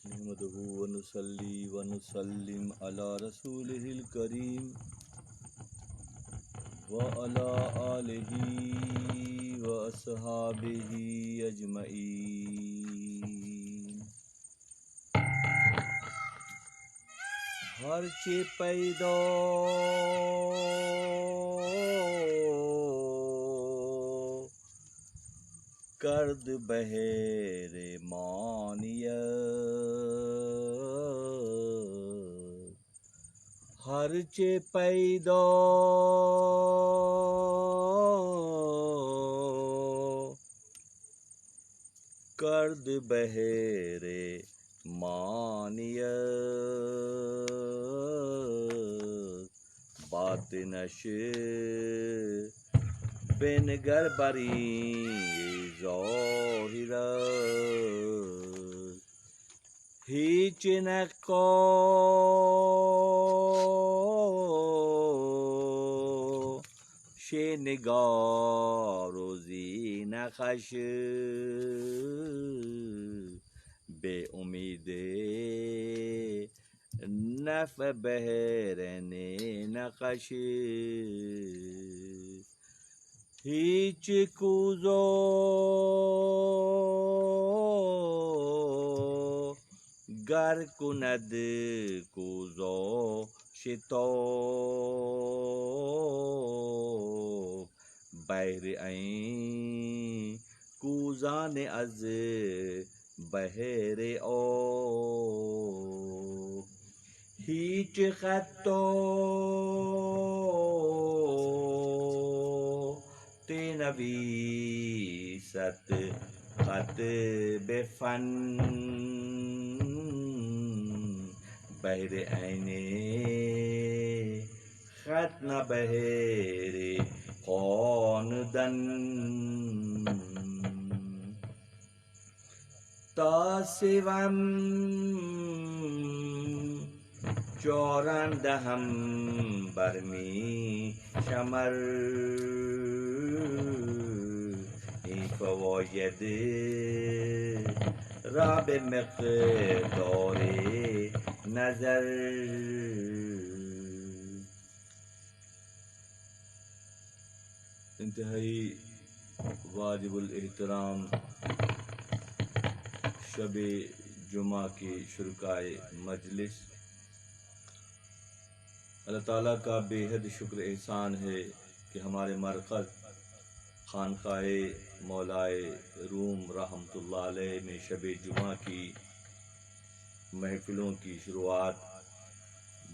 نحمده ونصلي ونسلم على رسوله الكريم وعلى آله وأصحابه أجمعين. ہر چے پیدا کرد بہر مانیت، ہر چے پیدا کرد بہر مانیت، باطنش بنگر بری ظاہرت، ہیچ نقاش نگار و زینخش، بے امید نفع بہرن نقش، ہیچ کوزو گر کند کوزو شتو، بہر این کوزان از بہر او، ہیچ خطو نویست خط بفن، بہر عین خط نہ بہر خواندن، تاسوم چورندہم برمی شمر، این فواید را به مقدار نظر. انتہائی واجب الاحترام شب جمعہ کی شرکائے مجلس، اللہ تعالیٰ کا بے حد شکر احسان ہے کہ ہمارے مرکز خانقاہ مولائے روم رحمۃ اللہ علیہ میں شب جمعہ کی محفلوں کی شروعات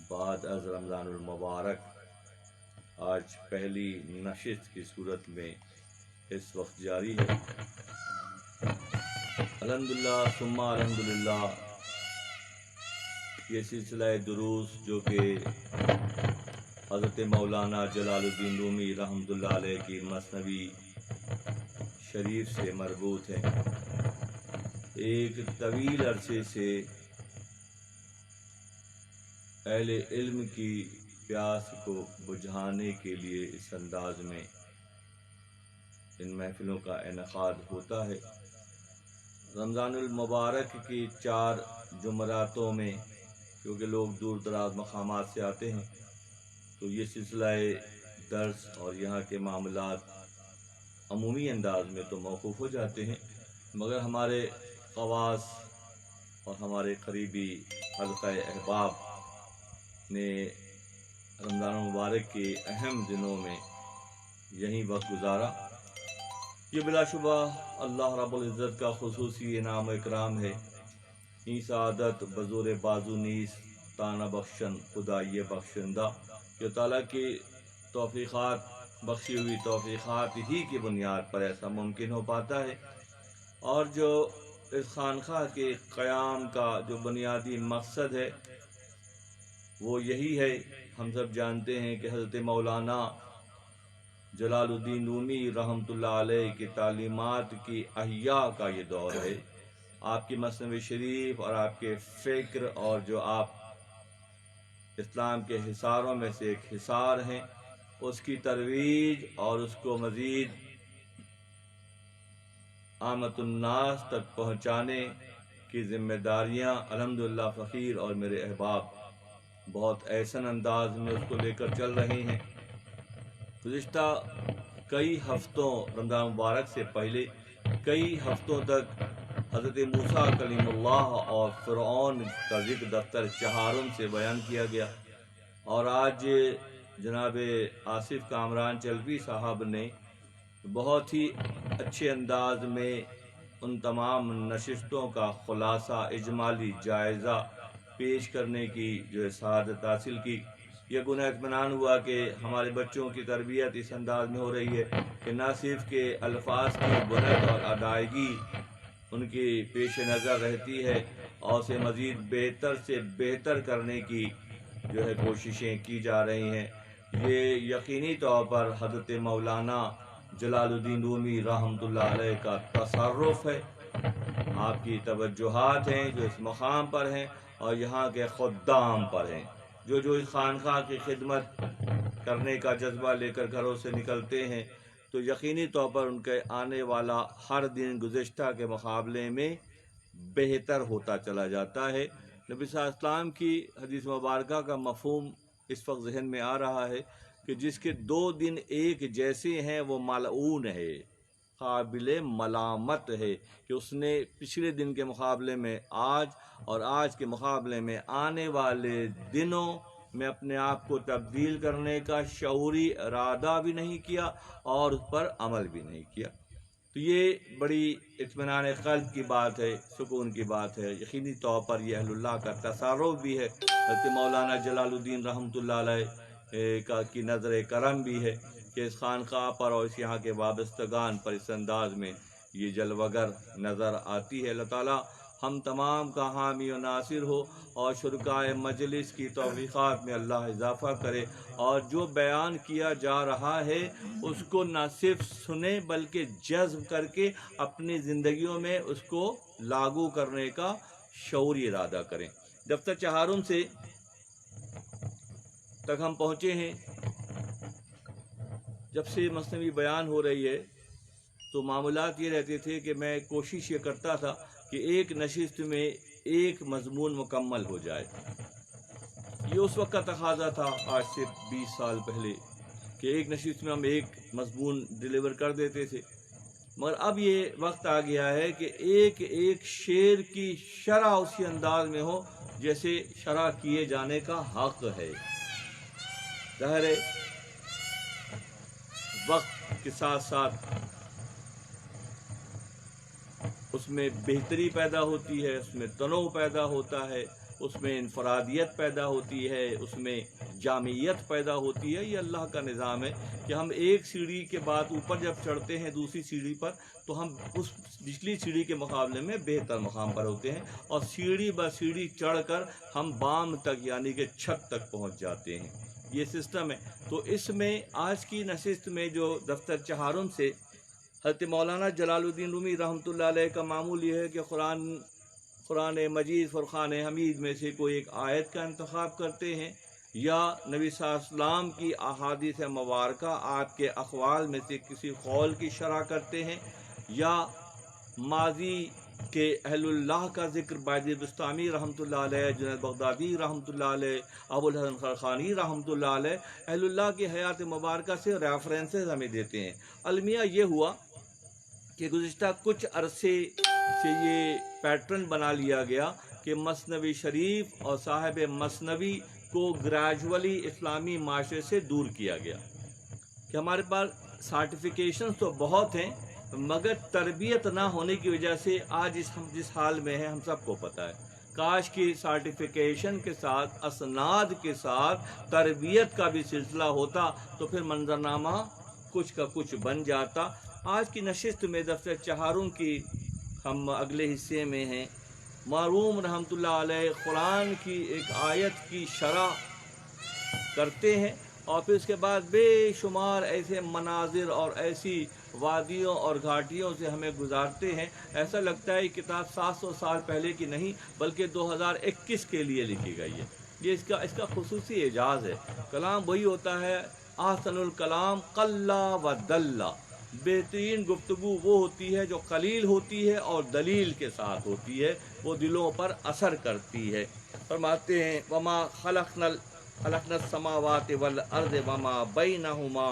بعد از رمضان المبارک آج پہلی نشست کی صورت میں اس وقت جاری ہے. الحمدللہ ثم الحمدللہ. یہ سلسلہ دروس جو کہ حضرت مولانا جلال الدین رومی رحمۃ اللہ علیہ کی مثنوی شریف سے مربوط ہے. ایک طویل عرصے سے اہل علم کی پیاس کو بجھانے کے لیے اس انداز میں ان محفلوں کا انعقاد ہوتا ہے. رمضان المبارک کی 4 جمعراتوں میں کیونکہ لوگ دور دراز مقامات سے آتے ہیں تو یہ سلسلہ درس اور یہاں کے معاملات عمومی انداز میں تو موقوف ہو جاتے ہیں، مگر ہمارے خواص اور ہمارے قریبی حلقہ احباب نے رمضان المبارک کے اہم دنوں میں یہیں وقت گزارا. یہ بلا شبہ اللہ رب العزت کا خصوصی انعام و اکرام ہے. این سعادت بزور بازو نیز تانہ بخشن خدای بخشندہ، جو تعالیٰ کی توفیقات بخشی ہوئی توفیقات ہی کی بنیاد پر ایسا ممکن ہو پاتا ہے. اور جو اس خانقاہ کے قیام کا جو بنیادی مقصد ہے وہ یہی ہے۔ ہم سب جانتے ہیں کہ حضرت مولانا جلال الدین رومی رحمۃ اللہ علیہ کی تعلیمات کی احیاء کا یہ دور ہے۔ آپ کی مثنوی شریف اور آپ کے فکر اور جو آپ اسلام کے حصاروں میں سے ایک حصار ہیں، اس کی ترویج اور اس کو مزید عامت الناس تک پہنچانے کی ذمہ داریاں الحمدللہ فقیر اور میرے احباب بہت احسن انداز میں اس کو لے کر چل رہے ہیں۔ گزشتہ کئی ہفتوں، رمضان مبارک سے پہلے کئی ہفتوں تک حضرت موسیٰ کلیم اللہ اور فرعون کا ذکر دفتر چہارم سے بیان کیا گیا، اور آج جناب آصف کامران چلوی صاحب نے بہت ہی اچھے انداز میں ان تمام نشستوں کا خلاصہ، اجمالی جائزہ پیش کرنے کی جو سعادت حاصل کی۔ یہ گناہ اطمینان ہوا کہ ہمارے بچوں کی تربیت اس انداز میں ہو رہی ہے کہ نہ صرف کہ الفاظ کی بلند اور ادائیگی ان کی پیش نظر رہتی ہے، اور اسے مزید بہتر سے بہتر کرنے کی جو ہے کوششیں کی جا رہی ہیں۔ یہ یقینی طور پر حضرت مولانا جلال الدین رومی رحمۃ اللہ علیہ کا تصرف ہے، آپ کی توجہات ہیں جو اس مقام پر ہیں اور یہاں کے خدام پر ہیں، جو اس خانقاہ کی خدمت کرنے کا جذبہ لے کر گھروں سے نکلتے ہیں، تو یقینی طور پر ان کے آنے والا ہر دن گزشتہ کے مقابلے میں بہتر ہوتا چلا جاتا ہے۔ نبی صلی اللہ علیہ وسلم کی حدیث مبارکہ کا مفہوم اس وقت ذہن میں آ رہا ہے کہ جس کے 2 دن ایک جیسے ہیں وہ ملعون ہے، قابل ملامت ہے، کہ اس نے پچھلے دن کے مقابلے میں آج اور آج کے مقابلے میں آنے والے دنوں میں اپنے آپ کو تبدیل کرنے کا شعوری ارادہ بھی نہیں کیا اور اس پر عمل بھی نہیں کیا۔ تو یہ بڑی اطمینان قلب کی بات ہے، سکون کی بات ہے۔ یقینی طور پر یہ اہل اللہ کا تصرف بھی ہے، حضرت مولانا جلال الدین رحمۃ اللہ علیہ کی نظر کرم بھی ہے کہ اس خانقاہ پر اور اس یہاں کے وابستگان پر اس انداز میں یہ جلوگر نظر آتی ہے۔ اللہ تعالیٰ ہم تمام کا حامی و ناصر ہو اور شرکائے مجلس کی توفیقات میں اللہ اضافہ کرے، اور جو بیان کیا جا رہا ہے اس کو نہ صرف سنیں بلکہ جذب کر کے اپنی زندگیوں میں اس کو لاگو کرنے کا شعوری ارادہ کریں۔ دفتر چہارم سے تک ہم پہنچے ہیں۔ جب سے مثنوی بیان ہو رہی ہے تو معاملات یہ رہتے تھے کہ میں کوشش یہ کرتا تھا کہ ایک نشست میں ایک مضمون مکمل ہو جائے۔ یہ اس وقت کا تقاضا تھا، آج سے 20 سال پہلے، کہ ایک نشست میں ہم ایک مضمون ڈیلیور کر دیتے تھے، مگر اب یہ وقت آ گیا ہے کہ ایک ایک شعر کی شرح اسی انداز میں ہو جیسے شرح کیے جانے کا حق ہے۔ ظاہر ہے وقت کے ساتھ ساتھ اس میں بہتری پیدا ہوتی ہے، اس میں تنوع پیدا ہوتا ہے، اس میں انفرادیت پیدا ہوتی ہے، اس میں جامعیت پیدا ہوتی ہے۔ یہ اللہ کا نظام ہے کہ ہم ایک سیڑھی کے بعد اوپر جب چڑھتے ہیں دوسری سیڑھی پر تو ہم اس پچھلی سیڑھی کے مقابلے میں بہتر مقام پر ہوتے ہیں، اور سیڑھی بہ سیڑھی چڑھ کر ہم بام تک یعنی کہ چھت تک پہنچ جاتے ہیں۔ یہ سسٹم ہے۔ تو اس میں آج کی نشست میں جو دفتر چہارم سے حضرت مولانا جلال الدین رومی رحمۃ اللہ علیہ کا معمول یہ ہے کہ قرآن مجید فرقان حمید میں سے کوئی ایک آیت کا انتخاب کرتے ہیں، یا نبی صلی اللہ علیہ وسلم کی احادیث مبارکہ آپ کے اقوال میں سے کسی قول کی شرح کرتے ہیں، یا ماضی کہ اہل اللہ کا ذکر باجی بستامی رحمۃ اللہ علیہ، جنید بغدادی رحمۃ اللہ علیہ، ابو الحسن خرقانی رحمۃ اللہ علیہ اہل اللہ کی حیات مبارکہ سے ریفرنسز ہمیں دیتے ہیں۔ المیہ یہ ہوا کہ گزشتہ کچھ عرصے سے یہ پیٹرن بنا لیا گیا کہ مثنوی شریف اور صاحب مثنوی کو گریجولی اسلامی معاشرے سے دور کیا گیا، کہ ہمارے پاس سرٹیفکیشنز تو بہت ہیں مگر تربیت نہ ہونے کی وجہ سے آج ہم جس حال میں ہیں ہم سب کو پتہ ہے۔ کاش کی سرٹیفکیشن کے ساتھ، اسناد کے ساتھ تربیت کا بھی سلسلہ ہوتا تو پھر منظرنامہ کچھ کا کچھ بن جاتا۔ آج کی نشست میں دفتر چہارم کی ہم اگلے حصے میں ہیں۔ مرحوم رحمۃ اللہ علیہ قرآن کی ایک آیت کی شرح کرتے ہیں اور پھر اس کے بعد بے شمار ایسے مناظر اور ایسی وادیوں اور گھاٹیوں سے ہمیں گزارتے ہیں، ایسا لگتا ہے یہ کتاب 700 سال پہلے کی نہیں بلکہ 2021 کے لیے لکھی گئی ہے۔ یہ اس کا خصوصی اعجاز ہے۔ کلام وہی ہوتا ہے، احسن الکلام قلا و دلہ، بہترین گفتگو وہ ہوتی ہے جو قلیل ہوتی ہے اور دلیل کے ساتھ ہوتی ہے، وہ دلوں پر اثر کرتی ہے۔ فرماتے ہیں وما خلقنا السماوات والارض وما بینہما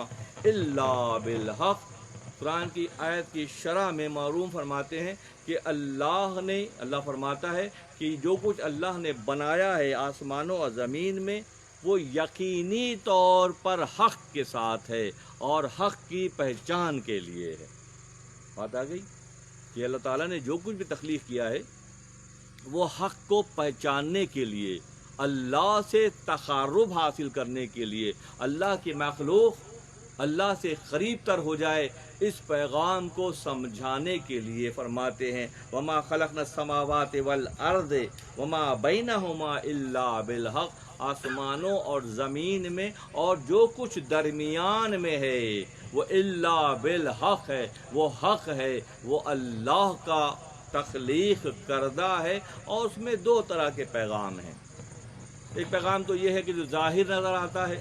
الا بالحق۔ قرآن کی آیت کی شرح میں معلوم فرماتے ہیں کہ اللہ فرماتا ہے کہ جو کچھ اللہ نے بنایا ہے آسمانوں اور زمین میں وہ یقینی طور پر حق کے ساتھ ہے اور حق کی پہچان کے لیے ہے۔ بات آ گئی کہ اللہ تعالیٰ نے جو کچھ بھی تخلیق کیا ہے وہ حق کو پہچاننے کے لیے، اللہ سے تقرب حاصل کرنے کے لیے، اللہ کی مخلوق اللہ سے قریب تر ہو جائے، اس پیغام کو سمجھانے کے لیے فرماتے ہیں وما خلقنا السماوات والارض وما بینہما الا بالحق۔ آسمانوں اور زمین میں اور جو کچھ درمیان میں ہے وہ الا بالحق ہے، وہ حق ہے، وہ اللہ کا تخلیق کردہ ہے، اور اس میں دو طرح کے پیغام ہیں۔ ایک پیغام تو یہ ہے کہ جو ظاہر نظر آتا ہے،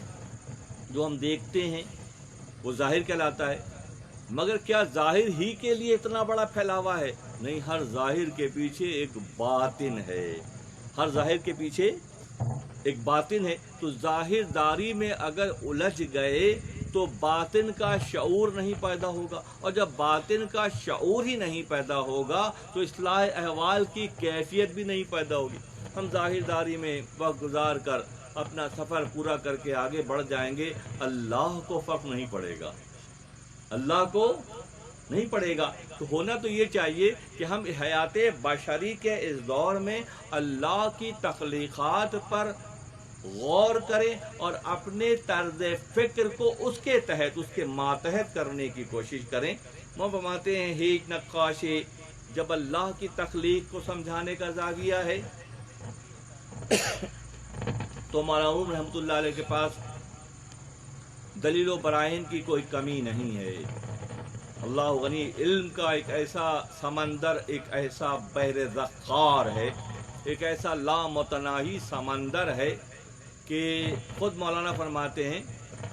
جو ہم دیکھتے ہیں وہ ظاہر کہلاتا ہے، مگر کیا ظاہر ہی کے لیے اتنا بڑا پھیلاوا ہے؟ نہیں، ہر ظاہر کے پیچھے ایک باطن ہے، ہر ظاہر کے پیچھے ایک باطن ہے۔ تو ظاہر داری میں اگر الجھ گئے تو باطن کا شعور نہیں پیدا ہوگا، اور جب باطن کا شعور ہی نہیں پیدا ہوگا تو اصلاح احوال کی کیفیت بھی نہیں پیدا ہوگی۔ ہم ظاہر داری میں وقت گزار کر اپنا سفر پورا کر کے آگے بڑھ جائیں گے، اللہ کو فرق نہیں پڑے گا، اللہ کو نہیں پڑے گا۔ تو ہونا تو یہ چاہیے کہ ہم حیات بشری کے اس دور میں اللہ کی تخلیقات پر غور کریں اور اپنے طرز فکر کو اس کے تحت، اس کے ماتحت کرنے کی کوشش کریں۔ وہ فرماتے ہیں ہیچ نقاشی جب اللہ کی تخلیق کو سمجھانے کا زاویہ ہے تو مولانا رحمۃ اللہ علیہ کے پاس دلیل و برائن کی کوئی کمی نہیں ہے۔ اللہ غنی، علم کا ایک ایسا سمندر، ایک ایسا بحر ذخار ہے، ایک ایسا لامتناہی سمندر ہے کہ خود مولانا فرماتے ہیں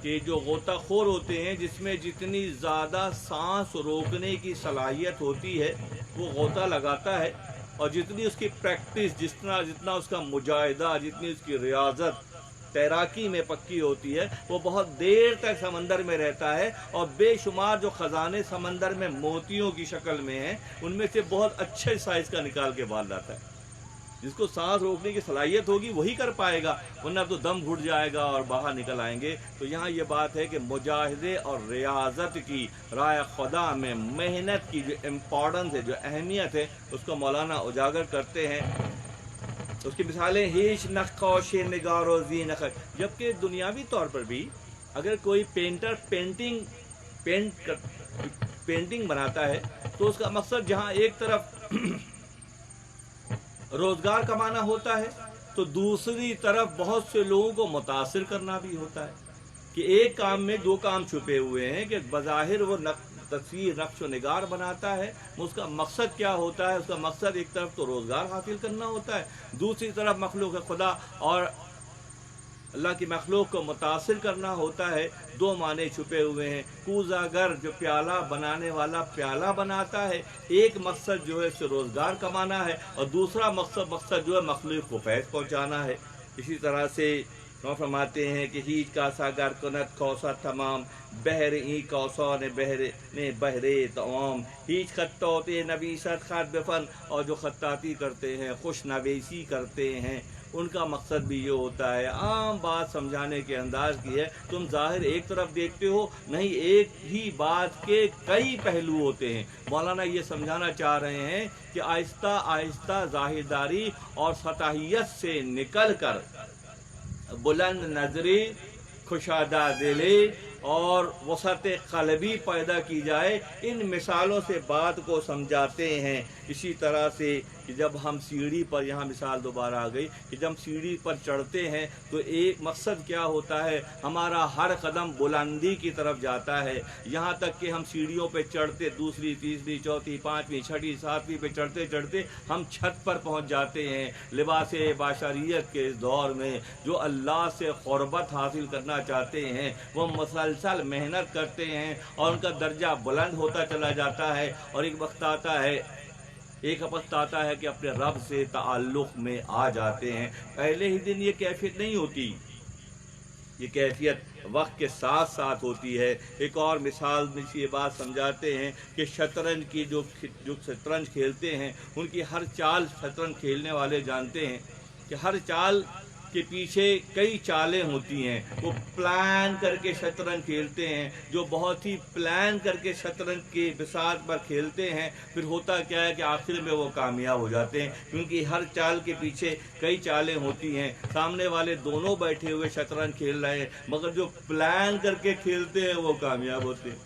کہ جو غوطہ خور ہوتے ہیں جس میں جتنی زیادہ سانس روکنے کی صلاحیت ہوتی ہے وہ غوطہ لگاتا ہے، اور جتنی اس کی پریکٹس، جتنا اس کا مجاہدہ، جتنی اس کی ریاضت تیراکی میں پکی ہوتی ہے، وہ بہت دیر تک سمندر میں رہتا ہے، اور بے شمار جو خزانے سمندر میں موتیوں کی شکل میں ہیں ان میں سے بہت اچھے سائز کا نکال کے بال لاتا ہے۔ جس کو سانس روکنے کی صلاحیت ہوگی وہی کر پائے گا، ورنہ تو دم گھٹ جائے گا اور باہر نکل آئیں گے۔ تو یہاں یہ بات ہے کہ مجاہدے اور ریاضت کی رائے خدا میں محنت کی جو امپورٹنس ہے، جو اہمیت ہے، اس کو مولانا اجاگر کرتے ہیں۔ اس کی مثالیں ہیچ نقاش نگار و زی نقش، جبکہ دنیاوی طور پر بھی اگر کوئی پینٹر پینٹنگ بناتا ہے تو اس کا مقصد جہاں ایک طرف روزگار کمانا ہوتا ہے تو دوسری طرف بہت سے لوگوں کو متاثر کرنا بھی ہوتا ہے، کہ ایک کام میں دو کام چھپے ہوئے ہیں، کہ بظاہر وہ تصویر نقش و نگار بناتا ہے، اس کا مقصد کیا ہوتا ہے؟ اس کا مقصد ایک طرف تو روزگار حاصل کرنا ہوتا ہے، دوسری طرف مخلوق خدا اور اللہ کی مخلوق کو متاثر کرنا ہوتا ہے۔ دو معنی چھپے ہوئے ہیں۔ کوزاگر جو پیالہ بنانے والا پیالہ بناتا ہے، ایک مقصد جو ہے اس سے روزگار کمانا ہے، اور دوسرا مقصد جو ہے مخلوق کو فیض پہنچانا ہے۔ اسی طرح سے فرماتے ہیں کہ ہیچ کا ساگر کنت کوسا تمام بحر ای کوسا نے بحرے تمام، ہیچ خطوط نویست خط بفن، اور جو خطاطی کرتے ہیں، خوش نویسی کرتے ہیں، ان کا مقصد بھی یہ ہوتا ہے، عام بات سمجھانے کے انداز کی ہے۔ تم ظاہر ایک طرف دیکھتے ہو، نہیں، ایک ہی بات کے کئی پہلو ہوتے ہیں۔ مولانا یہ سمجھانا چاہ رہے ہیں کہ آہستہ آہستہ ظاہرداری اور سطحیت سے نکل کر بلند نظری، کشادہ دلی اور وسعت قلبی پیدا کی جائے، ان مثالوں سے بات کو سمجھاتے ہیں۔ اسی طرح سے کہ جب ہم سیڑھی پر، یہاں مثال دوبارہ آ گئی کہ جب ہم سیڑھی پر چڑھتے ہیں تو ایک مقصد کیا ہوتا ہے، ہمارا ہر قدم بلندی کی طرف جاتا ہے، یہاں تک کہ ہم سیڑھیوں پہ چڑھتے، دوسری، تیسری، چوتھی، پانچویں، چھٹی، ساتویں پہ چڑھتے چڑھتے ہم چھت پر پہنچ جاتے ہیں۔ لباس بشریت کے اس دور میں جو اللہ سے قربت حاصل کرنا چاہتے ہیں وہ مسلسل محنت کرتے ہیں اور ان کا درجہ بلند ہوتا چلا جاتا ہے، اور ایک وقت آتا ہے کہ اپنے رب سے تعلق میں آ جاتے ہیں۔ پہلے ہی دن یہ کیفیت نہیں ہوتی، یہ کیفیت وقت کے ساتھ ساتھ ہوتی ہے۔ ایک اور مثال میں یہ بات سمجھاتے ہیں کہ شطرنج کی جو شطرنج کھیلتے ہیں ان کی ہر چال شطرنج کھیلنے والے جانتے ہیں کہ ہر چال کے پیچھے کئی چالیں ہوتی ہیں، وہ پلان کر کے شطرنج کھیلتے ہیں، جو بہت ہی پلان کر کے شطرنج کے بساط پر کھیلتے ہیں، پھر ہوتا کیا ہے کہ آخر میں وہ کامیاب ہو جاتے ہیں، کیونکہ ہر چال کے پیچھے کئی چالیں ہوتی ہیں۔ سامنے والے دونوں بیٹھے ہوئے شطرنج کھیل رہے ہیں مگر جو پلان کر کے کھیلتے ہیں وہ کامیاب ہوتے ہیں،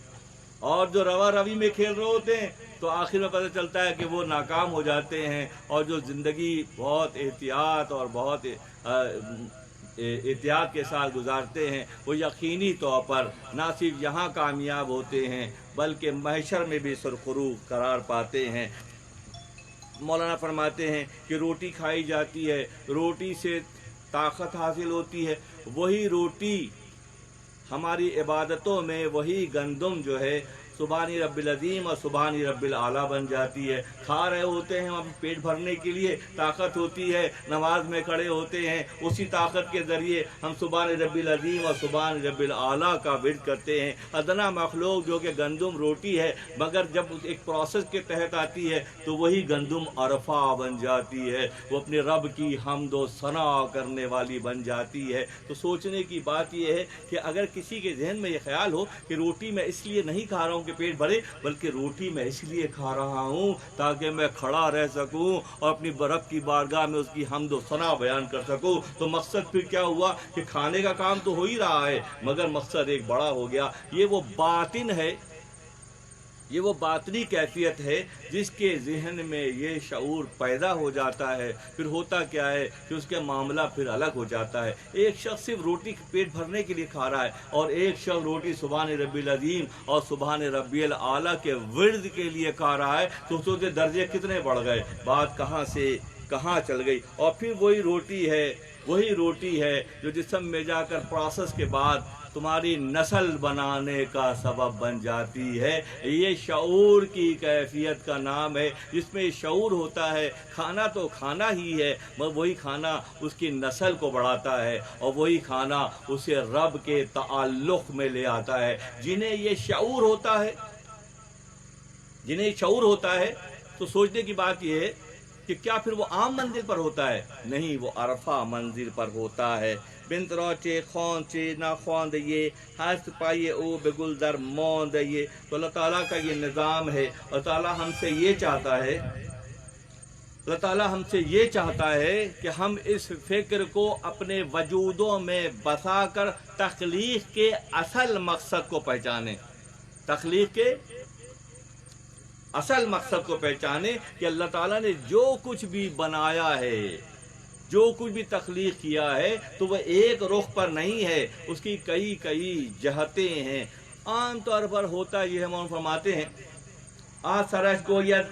اور جو روا روی میں کھیل رہے ہوتے ہیں تو آخر میں پتہ چلتا ہے کہ وہ ناکام ہو جاتے ہیں، اور جو زندگی بہت احتیاط اور بہت احتیاط کے ساتھ گزارتے ہیں وہ یقینی طور پر نہ صرف یہاں کامیاب ہوتے ہیں بلکہ محشر میں بھی سرخرو قرار پاتے ہیں۔ مولانا فرماتے ہیں کہ روٹی کھائی جاتی ہے، روٹی سے طاقت حاصل ہوتی ہے، وہی روٹی ہماری عبادتوں میں وہی گندم جو ہے سبحان رب العظیم اور سبحان رب العلیٰ بن جاتی ہے۔ کھا رہے ہوتے ہیں ہم پیٹ بھرنے کے لیے، طاقت ہوتی ہے، نماز میں کھڑے ہوتے ہیں، اسی طاقت کے ذریعے ہم سبحان رب العظیم اور سبحان رب العلیٰ کا ورد کرتے ہیں۔ ادنا مخلوق جو کہ گندم روٹی ہے مگر جب ایک پروسیس کے تحت آتی ہے تو وہی گندم عرفہ بن جاتی ہے، وہ اپنے رب کی حمد و ثنا کرنے والی بن جاتی ہے۔ تو سوچنے کی بات یہ ہے کہ اگر کسی کے ذہن میں یہ خیال ہو کہ روٹی میں اس لیے نہیں کھا رہا ہوں کہ پیٹ بھرے، بلکہ روٹی میں اس لیے کھا رہا ہوں تاکہ میں کھڑا رہ سکوں اور اپنی رب کی بارگاہ میں اس کی حمد و ثنا بیان کر سکوں، تو مقصد پھر کیا ہوا کہ کھانے کا کام تو ہو ہی رہا ہے مگر مقصد ایک بڑا ہو گیا۔ یہ وہ باطن ہے، یہ وہ باطنی کیفیت ہے جس کے ذہن میں یہ شعور پیدا ہو جاتا ہے، پھر ہوتا کیا ہے کہ اس کے معاملہ پھر الگ ہو جاتا ہے۔ ایک شخص صرف روٹی پیٹ بھرنے کے لیے کھا رہا ہے اور ایک شخص روٹی سبحان ربی العظیم اور سبحان ربی الاعلیٰ کے ورد کے لیے کھا رہا ہے، تو اس کے درجے کتنے بڑھ گئے، بات کہاں سے کہاں چل گئی۔ اور پھر وہی روٹی ہے جو جسم میں جا کر پروسیس کے بعد تمہاری نسل بنانے کا سبب بن جاتی ہے۔ یہ شعور کی کیفیت کا نام ہے، جس میں شعور ہوتا ہے۔ کھانا تو کھانا ہی ہے مگر وہی کھانا اس کی نسل کو بڑھاتا ہے اور وہی کھانا اسے رب کے تعلق میں لے آتا ہے۔ جنہیں یہ شعور ہوتا ہے تو سوچنے کی بات یہ ہے کہ کیا پھر وہ عام منزل پر ہوتا ہے؟ نہیں، وہ عرفہ منزل پر ہوتا ہے۔ بنت روچے خون چے نہ خوان دئیے ہست پائیے او بگل در مون دئیے۔ تو اللہ تعالیٰ کا یہ نظام ہے، اور تعالیٰ ہم سے یہ چاہتا ہے کہ ہم اس فکر کو اپنے وجودوں میں بسا کر تخلیق کے اصل مقصد کو پہچانیں، اصل مقصد کو پہچانے کہ اللہ تعالیٰ نے جو کچھ بھی بنایا ہے، جو کچھ بھی تخلیق کیا ہے تو وہ ایک رخ پر نہیں ہے، اس کی کئی جہتیں ہیں۔ عام طور پر ہوتا یہ ہم فرماتے ہیں آ سرش گویت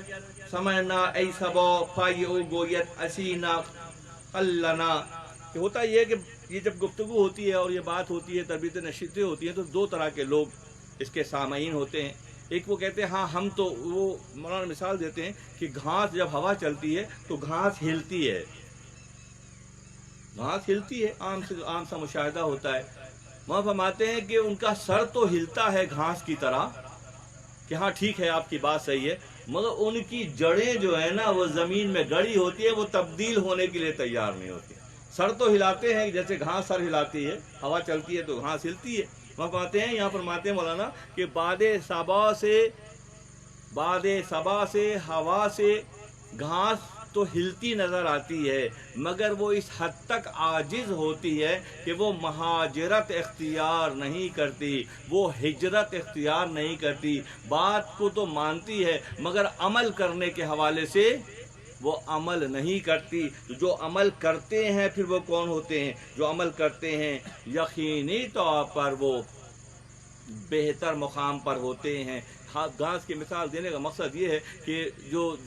سمعنا ای سبا فائیو گویت اسینا خلنا، کہ ہوتا یہ ہے کہ یہ جب گفتگو ہوتی ہے اور یہ بات ہوتی ہے، تربیت نشستیں ہوتی ہیں، تو دو طرح کے لوگ اس کے سامعین ہوتے ہیں۔ ایک وہ کہتے ہیں ہاں ہم تو، وہ مولانا مثال دیتے ہیں کہ گھاس جب ہوا چلتی ہے تو گھاس ہلتی ہے، عام سا مشاہدہ ہوتا ہے۔ وہاں فرماتے ہیں کہ ان کا سر تو ہلتا ہے گھاس کی طرح کہ ہاں ٹھیک ہے آپ کی بات صحیح ہے، مگر ان کی جڑیں جو ہے نا وہ زمین میں گڑی ہوتی ہے، وہ تبدیل ہونے کے لیے تیار نہیں ہوتی۔ سر تو ہلاتے ہیں جیسے گھاس سر ہلاتی ہے، ہوا چلتی ہے تو گھاس ہلتی ہے۔ وہاں فرماتے ہیں، یہاں فرماتے ہیں مولانا کہ باد صبا سے ہوا سے گھاس تو ہلتی نظر آتی ہے مگر وہ اس حد تک عاجز ہوتی ہے کہ وہ مہاجرت اختیار نہیں کرتی، وہ ہجرت اختیار نہیں کرتی، بات کو تو مانتی ہے مگر عمل کرنے کے حوالے سے وہ عمل نہیں کرتی۔ تو جو عمل کرتے ہیں پھر وہ کون ہوتے ہیں؟ جو عمل کرتے ہیں یقینی طور پر وہ بہتر مقام پر ہوتے ہیں۔ گھاس کی مثال دینے کا مقصد یہ ہے کہ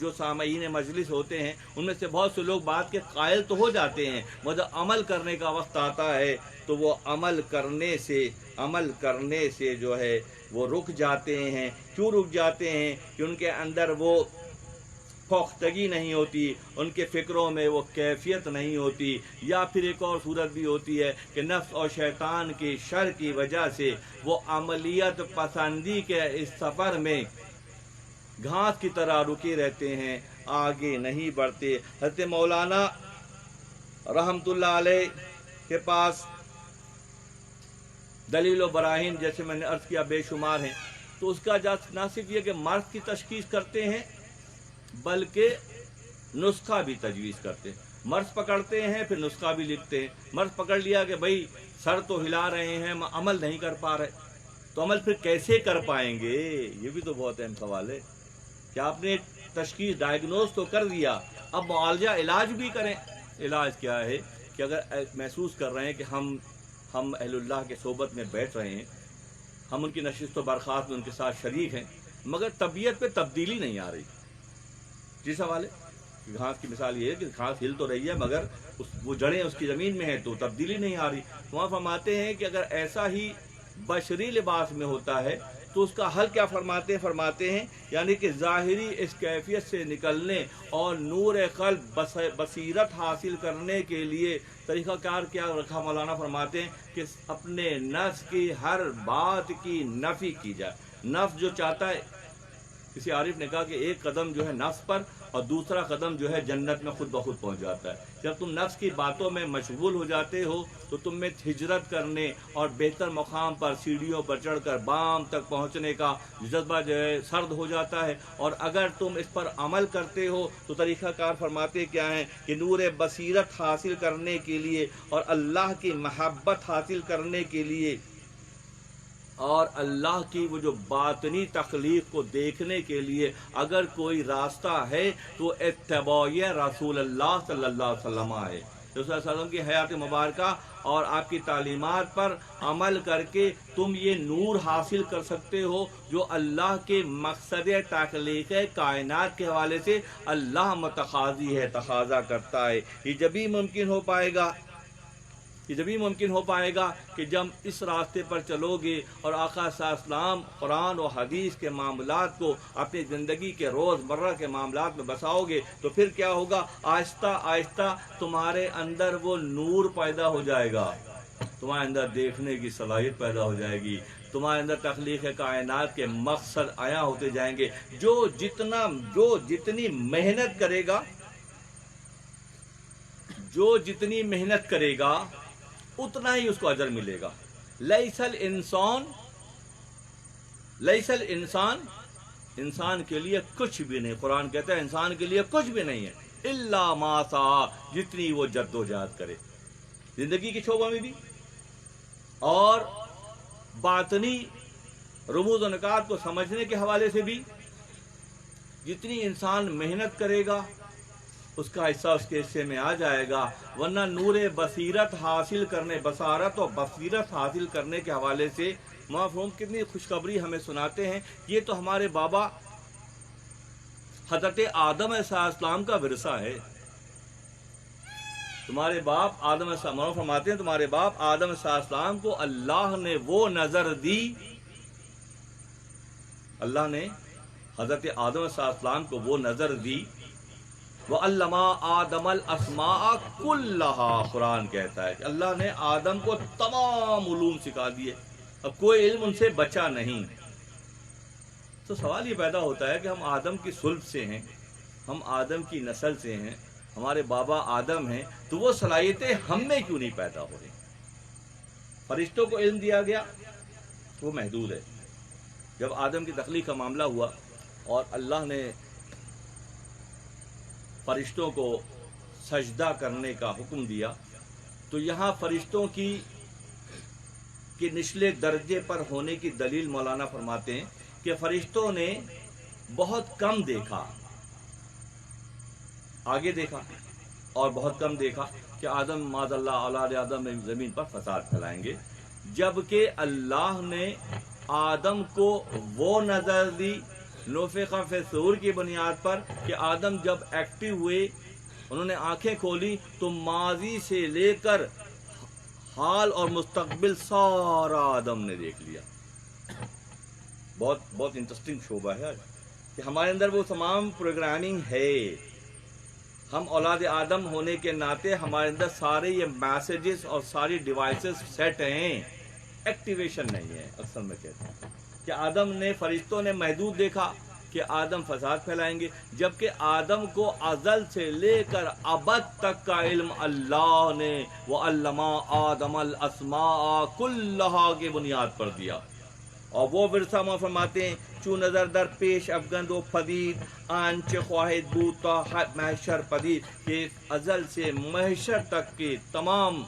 جو سامعین مجلس ہوتے ہیں ان میں سے بہت سے لوگ بات کے قائل تو ہو جاتے ہیں، مگر عمل کرنے کا وقت آتا ہے تو وہ عمل کرنے سے جو ہے وہ رک جاتے ہیں۔ کیوں رک جاتے ہیں؟ کہ ان کے اندر وہ پختگی نہیں ہوتی، ان کے فکروں میں وہ کیفیت نہیں ہوتی، یا پھر ایک اور صورت بھی ہوتی ہے کہ نفس اور شیطان کی شر کی وجہ سے وہ عملیت پسندی کے اس سفر میں گھاس کی طرح رکے رہتے ہیں، آگے نہیں بڑھتے۔ حضرت مولانا رحمت اللہ علیہ کے پاس دلیل و براہین جیسے میں نے عرض کیا بے شمار ہیں، تو اس کا نہ صرف یہ کہ مرض کی تشخیص کرتے ہیں بلکہ نسخہ بھی تجویز کرتے ہیں۔ مرض پکڑتے ہیں پھر نسخہ بھی لکھتے ہیں۔ مرض پکڑ لیا کہ بھئی سر تو ہلا رہے ہیں، عمل نہیں کر پا رہے، تو عمل پھر کیسے کر پائیں گے؟ یہ بھی تو بہت اہم سوال ہے کہ آپ نے تشخیص ڈائگنوز تو کر دیا، اب معالجہ علاج بھی کریں۔ علاج کیا ہے کہ اگر محسوس کر رہے ہیں کہ ہم اہل اللہ کے صحبت میں بیٹھ رہے ہیں، ہم ان کی نشست و برخاست میں ان کے ساتھ شریک ہیں، مگر طبیعت پہ تبدیلی نہیں آ رہی۔ جی سوال ہے، گھاس کی مثال یہ ہے کہ گھاس ہل تو رہی ہے مگر وہ جڑیں اس کی زمین میں ہیں تو تبدیلی نہیں آ رہی۔ وہاں فرماتے ہیں کہ اگر ایسا ہی بشری لباس میں ہوتا ہے تو اس کا حل کیا فرماتے ہیں یعنی کہ ظاہری اس کیفیت سے نکلنے اور نور قلب بصیرت حاصل کرنے کے لیے طریقہ کار کیا رکھا؟ مولانا فرماتے ہیں کہ اپنے نفس کی ہر بات کی نفی کی جائے۔ نفس جو چاہتا ہے، کسی عارف نے کہا کہ ایک قدم جو ہے نفس پر اور دوسرا قدم جو ہے جنت میں خود بخود پہنچ جاتا ہے۔ جب تم نفس کی باتوں میں مشغول ہو جاتے ہو تو تم میں ہجرت کرنے اور بہتر مقام پر سیڑھیوں پر چڑھ کر بام تک پہنچنے کا جذبہ جو ہے سرد ہو جاتا ہے، اور اگر تم اس پر عمل کرتے ہو تو طریقہ کار فرماتے کیا ہیں کہ نور بصیرت حاصل کرنے کے لیے اور اللہ کی محبت حاصل کرنے کے لیے اور اللہ کی وہ جو باطنی تخلیق کو دیکھنے کے لیے اگر کوئی راستہ ہے تو اتباع رسول اللہ صلی اللہ علیہ وسلم ہے۔ رسول اللہ علیہ وسلم کی حیات مبارکہ اور آپ کی تعلیمات پر عمل کر کے تم یہ نور حاصل کر سکتے ہو جو اللہ کے مقصد تخلیق کائنات کے حوالے سے اللہ متقاضی ہے، تقاضا کرتا ہے۔ یہ جبھی ممکن ہو پائے گا کہ جب اس راستے پر چلو گے اور آقا صلی اللہ علیہ وسلم قرآن و حدیث کے معاملات کو اپنی زندگی کے روزمرہ کے معاملات میں بساؤ گے تو پھر کیا ہوگا؟ آہستہ آہستہ تمہارے اندر وہ نور پیدا ہو جائے گا، تمہارے اندر دیکھنے کی صلاحیت پیدا ہو جائے گی، تمہارے اندر تخلیق کائنات کے مقصد عیاں ہوتے جائیں گے۔ جو جتنی محنت کرے گا اتنا ہی اس کو اجر ملے گا۔ لیس الانسان انسان کے لیے کچھ بھی نہیں، قرآن کہتا ہے انسان کے لیے کچھ بھی نہیں ہے الا ما سعی، جتنی وہ جد و جہد کرے زندگی کے شعبوں میں بھی اور باطنی رموز و نکات کو سمجھنے کے حوالے سے بھی، جتنی انسان محنت کرے گا اس کا حصہ اس کے حصے میں آ جائے گا، ورنہ نور بصیرت حاصل کرنے، بصارت اور بصیرت حاصل کرنے کے حوالے سے معافوم کتنی خوشخبری ہمیں سناتے ہیں۔ یہ تو ہمارے بابا حضرت آدم علیہ السلام کا ورثہ ہے۔ تمہارے باپ آدم علیہ السلام فرماتے ہیں تمہارے باپ آدم علیہ السلام کو اللہ نے وہ نظر دی، اللہ نے حضرت آدم علیہ السلام کو وہ نظر دی، وَعَلَّمَ آدَمَ الْأَسْمَاءَ كُلَّهَا، قرآن کہتا ہے کہ اللہ نے آدم کو تمام علوم سکھا دیے، اب کوئی علم ان سے بچا نہیں۔ تو سوال یہ پیدا ہوتا ہے کہ ہم آدم کی صلب سے ہیں، ہم آدم کی نسل سے ہیں، ہمارے بابا آدم ہیں، تو وہ صلاحیتیں ہم میں کیوں نہیں پیدا ہو رہی؟ فرشتوں کو علم دیا گیا، وہ محدود ہے۔ جب آدم کی تخلیق کا معاملہ ہوا اور اللہ نے فرشتوں کو سجدہ کرنے کا حکم دیا تو یہاں فرشتوں کی نچلے درجے پر ہونے کی دلیل مولانا فرماتے ہیں کہ فرشتوں نے بہت کم دیکھا، آگے دیکھا اور بہت کم دیکھا کہ آدم معاذ اللہ اولاد آدم میں زمین پر فساد پھیلائیں گے، جبکہ اللہ نے آدم کو وہ نظر دی نفخ فی الصور کی بنیاد پر کہ آدم جب ایکٹیو ہوئے، انہوں نے آنکھیں کھولی تو ماضی سے لے کر حال اور مستقبل سارا آدم نے دیکھ لیا۔ بہت انٹرسٹنگ شعبہ ہے کہ ہمارے اندر وہ تمام پروگرامنگ ہے۔ ہم اولاد آدم ہونے کے ناطے ہمارے اندر سارے یہ میسیجز اور ساری ڈیوائسز سیٹ ہیں، ایکٹیویشن نہیں ہے۔ اکثر میں کہتا ہوں کہ آدم نے، فرشتوں نے محدود دیکھا کہ آدم فساد پھیلائیں گے، جبکہ آدم کو ازل سے لے کر ابد تک کا علم اللہ نے وَعَلَّمَ آدَمَ الْأَسْمَاءَ كُلَّهَا کی بنیاد پر دیا۔ اور وہ ورثہ ما فرماتے ہیں چون نظر در پیش افگند و پدید آنچه خواہد بود تا محشر پدید، کہ ازل سے محشر تک کے تمام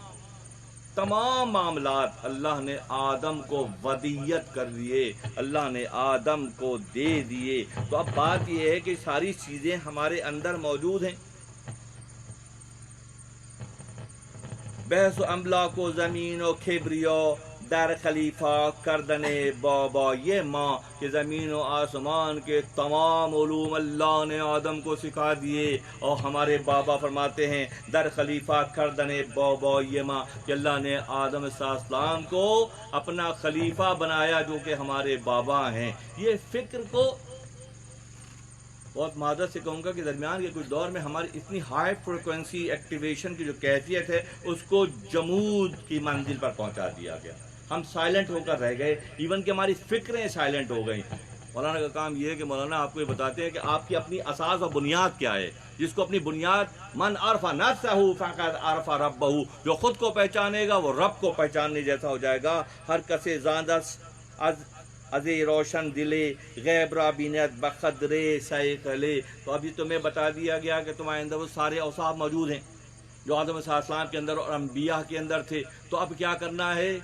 معاملات اللہ نے آدم کو ودیت کر دیے، اللہ نے آدم کو دے دیے۔ تو اب بات یہ ہے کہ ساری چیزیں ہمارے اندر موجود ہیں۔ بحث و املاک و زمین و کبریا در خلیفہ کردن بابا، یہ ماں کہ زمین و آسمان کے تمام علوم اللہ نے آدم کو سکھا دیے، اور ہمارے بابا فرماتے ہیں در خلیفہ کردن بابا یہ ماں کہ اللہ نے آدم علیہ السلام کو اپنا خلیفہ بنایا جو کہ ہمارے بابا ہیں۔ یہ فکر کو بہت معذرت سے کہوں گا کہ درمیان کے کچھ دور میں ہماری اتنی ہائی فریکوینسی ایکٹیویشن کی جو کیفیت ہے اس کو جمود کی منزل پر پہنچا دیا گیا۔ ہم سائلنٹ ہو کر رہ گئے، ایون کہ ہماری فکریں سائلنٹ ہو گئیں۔ مولانا کا کام یہ ہے کہ مولانا آپ کو یہ بتاتے ہیں کہ آپ کی اپنی اساس اور بنیاد کیا ہے، جس کو اپنی بنیاد من عرف نفسہ فقد عرف ربہ، جو خود کو پہچانے گا وہ رب کو پہچاننے جیسا ہو جائے گا۔ ہر کسے زاندس از روشن دلے غیب را بیند بقدر سیقلے، تو ابھی تمہیں بتا دیا گیا کہ تمہارے اندر وہ سارے اوصاف موجود ہیں جو آدم علیہ السلام کے اندر اور انبیاء کے اندر تھے۔ تو اب کیا کرنا ہے؟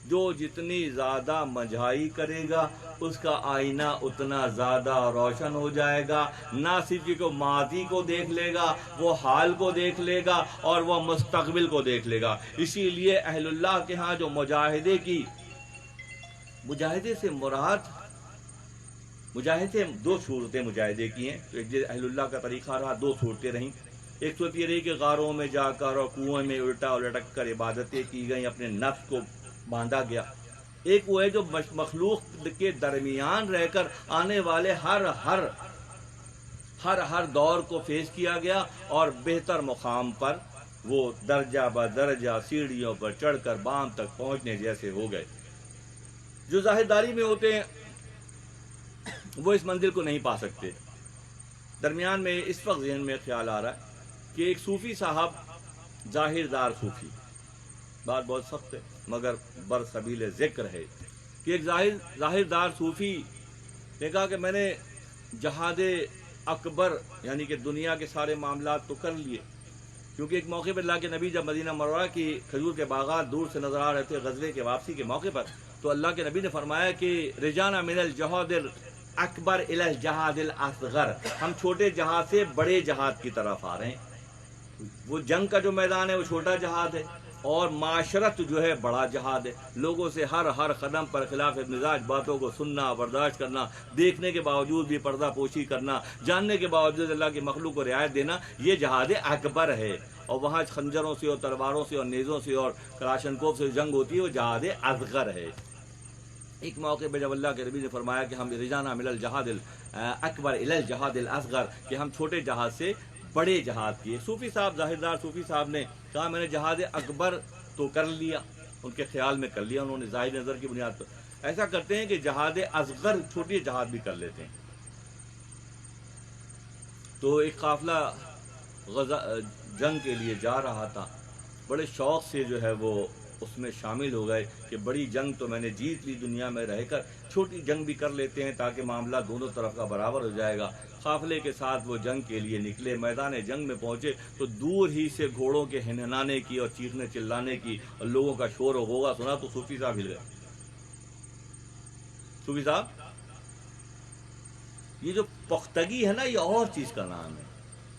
جو جتنی زیادہ مجھائی کرے گا اس کا آئینہ اتنا زیادہ روشن ہو جائے گا۔ نہ صرف کہ ماضی کو دیکھ لے گا، وہ حال کو دیکھ لے گا اور وہ مستقبل کو دیکھ لے گا۔ اسی لیے اہل اللہ کے ہاں جو مجاہدے سے مراد، مجاہدے دو صورتیں مجاہدے کی ہیں۔ تو ایک اہل اللہ کا طریقہ رہا، دو صورتیں رہیں۔ ایک صورت یہ رہی کہ غاروں میں جا کر اور کنویں میں الٹا لٹک کر عبادتیں کی گئیں، اپنے نفس کو باندھا گیا۔ ایک وہ ہے جو مخلوق کے درمیان رہ کر آنے والے ہر دور کو فیس کیا گیا، اور بہتر مقام پر وہ درجہ بدرجہ سیڑھیوں پر چڑھ کر بام تک پہنچنے جیسے ہو گئے۔ جو ظاہرداری میں ہوتے ہیں وہ اس منزل کو نہیں پا سکتے۔ درمیان میں اس وقت ذہن میں خیال آ رہا ہے کہ ایک صوفی صاحب، ظاہردار صوفی، بات بہت سخت ہے مگر برسبیل ذکر ہے، کہ ایک ظاہردار صوفی نے کہا کہ میں نے جہاد اکبر یعنی کہ دنیا کے سارے معاملات تو کر لیے، کیونکہ ایک موقع پر اللہ کے نبی جب مدینہ منورہ کی کھجور کے باغات دور سے نظر آ رہے تھے غزوے کے واپسی کے موقع پر، تو اللہ کے نبی نے فرمایا کہ رجانا من الجہاد اکبر الی الجہاد الاصغر، ہم چھوٹے جہاد سے بڑے جہاد کی طرف آ رہے ہیں۔ وہ جنگ کا جو میدان ہے وہ چھوٹا جہاد ہے، اور معاشرت جو ہے بڑا جہاد ہے۔ لوگوں سے ہر قدم پر خلاف مزاج باتوں کو سننا، برداشت کرنا، دیکھنے کے باوجود بھی پردہ پوشی کرنا، جاننے کے باوجود اللہ کی مخلوق کو رعایت دینا، یہ جہاد اکبر ہے۔ اور وہاں خنجروں سے اور تلواروں سے اور نیزوں سے اور کلاشنکوف سے جنگ ہوتی ہے، وہ جہاد اصغر ہے۔ ایک موقع پہ جب اللہ کے نبی نے فرمایا کہ ہم رجانا من الجہاد اکبر الی الجہاد الاصغر، کہ ہم چھوٹے جہاد سے بڑے جہاد کیے، صوفی صاحب، ظاہردار صوفی صاحب نے کہا میں نے جہاد اکبر تو کر لیا، ان کے خیال میں کر لیا، انہوں نے ظاہر نظر کی بنیاد پر۔ ایسا کرتے ہیں کہ جہاد اصغر، چھوٹی جہاد بھی کر لیتے ہیں۔ تو ایک قافلہ جنگ کے لیے جا رہا تھا، بڑے شوق سے جو ہے وہ اس میں شامل ہو گئے کہ بڑی جنگ تو میں نے جیت لی دنیا میں رہ کر، چھوٹی جنگ بھی کر لیتے ہیں تاکہ معاملہ دونوں طرف کا برابر ہو جائے گا۔ قافلے کے ساتھ وہ جنگ کے لیے نکلے، میدان جنگ میں پہنچے تو دور ہی سے گھوڑوں کے ہنہنانے کی اور چیخنے چلانے کی اور لوگوں کا شور و غوغا سنا تو صوفی صاحب ہل گئے۔ صوفی صاحب، یہ جو پختگی ہے نا، یہ اور چیز کا نام ہے۔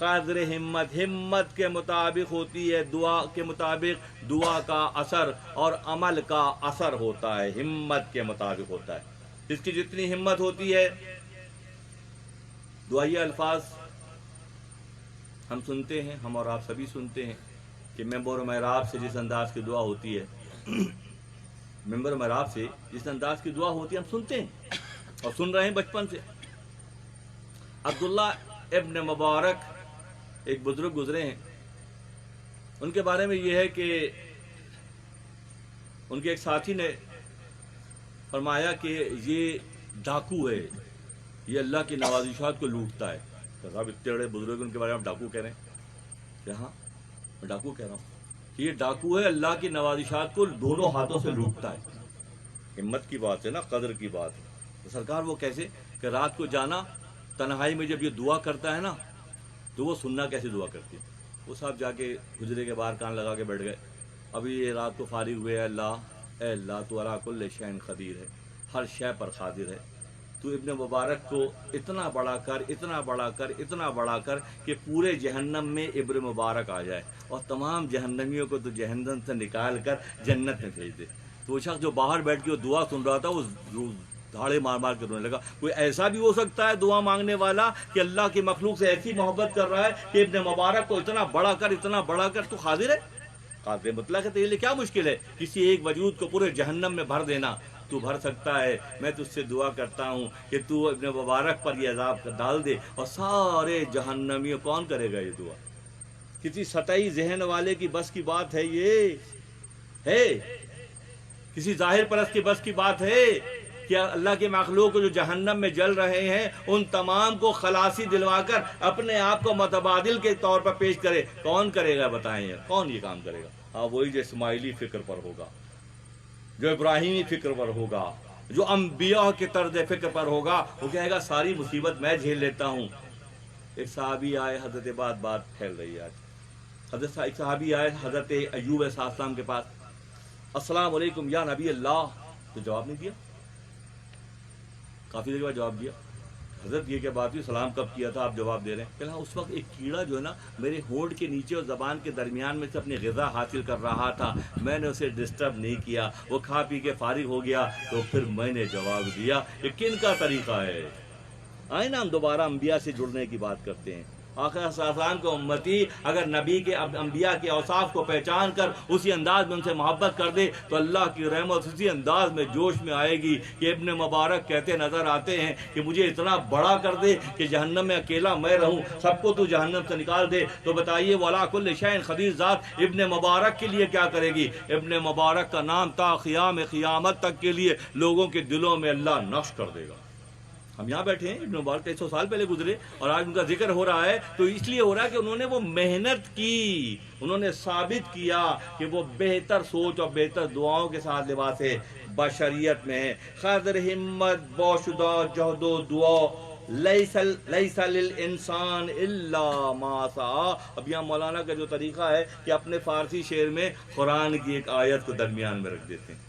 قادر ہمت، ہمت کے مطابق ہوتی ہے دعا کے مطابق دعا کا اثر اور عمل کا اثر ہوتا ہے، ہمت کے مطابق ہوتا ہے. اس کی جتنی ہمت ہوتی ہے، دعائیہ الفاظ ہم سنتے ہیں، ہم اور آپ سبھی سنتے ہیں کہ ممبر و محراب سے جس انداز کی دعا ہوتی ہے، ممبر و محراب سے جس انداز کی دعا ہوتی ہے ہم سنتے ہیں اور سن رہے ہیں بچپن سے. عبداللہ ابن مبارک ایک بزرگ گزرے ہیں، ان کے بارے میں یہ ہے کہ ان کے ایک ساتھی نے فرمایا کہ یہ ڈاکو ہے، یہ اللہ کی نوازشات کو لوٹتا ہے. تو صاحب اتنے بڑے بزرگ ان کے بارے میں آپ ڈاکو کہہ رہے ہیں؟ کہ ہاں میں ڈاکو کہہ رہا ہوں کہ یہ ڈاکو ہے، اللہ کی نوازشات کو دونوں ہاتھوں سے لوٹتا ہے. ہمت کی بات ہے نا، قدر کی بات ہے. تو سرکار وہ کیسے کہ رات کو جانا تنہائی میں جب یہ دعا کرتا ہے نا تو وہ سننا کیسے دعا کرتی ہے. وہ صاحب جا کے حجرے کے باہر کان لگا کے بیٹھ گئے. ابھی یہ رات کو فارغ ہوئے، اے اللہ تو علی کل شیء قدیر ہے، ہر شے پر قادر ہے. تو ابن مبارک کو اتنا بڑا کر، اتنا بڑا کر، اتنا بڑا کر کہ پورے جہنم میں ابن مبارک آ جائے اور تمام جہنمیوں کو تو جہنم سے نکال کر جنت میں بھیج دے. تو وہ شخص جو باہر بیٹھ کے وہ دعا سن رہا تھا وہ دھاڑے مار مار کے رونے لگا. کوئی ایسا بھی ہو سکتا ہے دعا مانگنے والا کہ اللہ کی مخلوق سے ایسی محبت کر رہا ہے کہ ابن مبارک کو اتنا بڑا کر، اتنا بڑا کر تو حاضر ہے. قادر مطلق ہے. تو یہ لیے کیا مشکل ہے کسی ایک وجود کو پورے جہنم میں بھر دینا؟ تو بھر سکتا ہے. میں تجھ سے دعا کرتا ہوں کہ تو ابن مبارک پر یہ عذاب ڈال دے اور سارے جہنمیوں. کون کرے گا یہ دعا؟ کسی سطحی ذہن والے کی بس کی بات ہے یہ؟ ہے کسی ظاہر پرست کی بس کی بات ہے کہ اللہ کے مخلوق جو جہنم میں جل رہے ہیں ان تمام کو خلاصی دلوا کر اپنے آپ کو متبادل کے طور پر پیش کرے؟ کون کرے گا بتائیں یار، کون یہ کام کرے گا؟ ہاں وہی جو اسماعیلی فکر پر ہوگا، جو ابراہیمی فکر پر ہوگا، جو انبیاء کے طرز فکر پر ہوگا. وہ کہے گا ساری مصیبت میں جھیل لیتا ہوں. ایک صحابی آئے، حضرت بات پھیل رہی ہے آج. ایک صحابی آئے حضرت ایوب علیہ السلام کے پاس، السلام علیکم یا نبی اللہ. تو جواب نہیں دیا، کافی دیر کے بعد جواب دیا. حضرت یہ کیا بات ہوئی، سلام کب کیا تھا آپ جواب دے رہے ہیں؟ کہ ہاں اس وقت ایک کیڑا جو ہے نا میرے ہونٹ کے نیچے اور زبان کے درمیان میں سے اپنی غذا حاصل کر رہا تھا، میں نے اسے ڈسٹرب نہیں کیا، وہ کھا پی کے فارغ ہو گیا تو پھر میں نے جواب دیا. یہ کن کا طریقہ ہے؟ آئے نا ہم دوبارہ انبیاء سے جڑنے کی بات کرتے ہیں. آخر السلام کو امتی اگر نبی کے انبیاء کے اوصاف کو پہچان کر اسی انداز میں ان سے محبت کر دے تو اللہ کی رحمت اسی انداز میں جوش میں آئے گی کہ ابن مبارک کہتے نظر آتے ہیں کہ مجھے اتنا بڑا کر دے کہ جہنم میں اکیلا میں رہوں، سب کو تو جہنم سے نکال دے. تو بتائیے وَعَلَىٰ كُلِّ شَيْءٍ قَدِيرٌ ذات ابن مبارک کے لیے کیا کرے گی؟ ابن مبارک کا نام تا قیامت تک کے لیے لوگوں کے دلوں میں اللہ نقش کر دے گا. ہم یہاں بیٹھے ہیں، ابن مبارک 100 سال پہلے گزرے اور آج ان کا ذکر ہو رہا ہے تو اس لیے ہو رہا ہے کہ انہوں نے وہ محنت کی، انہوں نے ثابت کیا کہ وہ بہتر سوچ اور بہتر دعاؤں کے ساتھ لباس بشریت میں ہے. قدر ہمت باشدہ جہد و دعا لیس للانسان الا ما سعی. اب یہاں مولانا کا جو طریقہ ہے کہ اپنے فارسی شعر میں قرآن کی ایک آیت کو درمیان میں رکھ دیتے ہیں.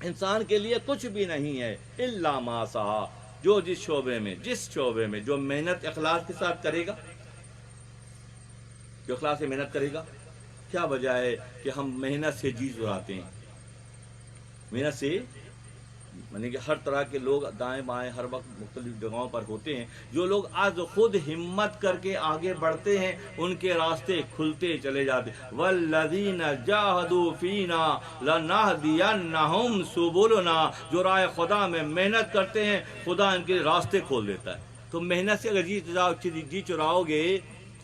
انسان کے لیے کچھ بھی نہیں ہے الا ما سعی. جو جس شعبے میں جو محنت اخلاص کے ساتھ کرے گا، جو اخلاص سے محنت کرے گا. کیا وجہ ہے کہ ہم محنت سے جی چراتے ہیں؟ محنت سے یعنی کہ ہر طرح کے لوگ دائیں بائیں ہر وقت مختلف جگہوں پر ہوتے ہیں. جو لوگ آج خود ہمت کر کے آگے بڑھتے ہیں ان کے راستے کھلتے چلے جاتے. والذین جاہدوا فینا لنہدینہم سبلنا. جو راہ خدا میں محنت کرتے ہیں خدا ان کے راستے کھول دیتا ہے. تو محنت سے اگر جی چراؤ گے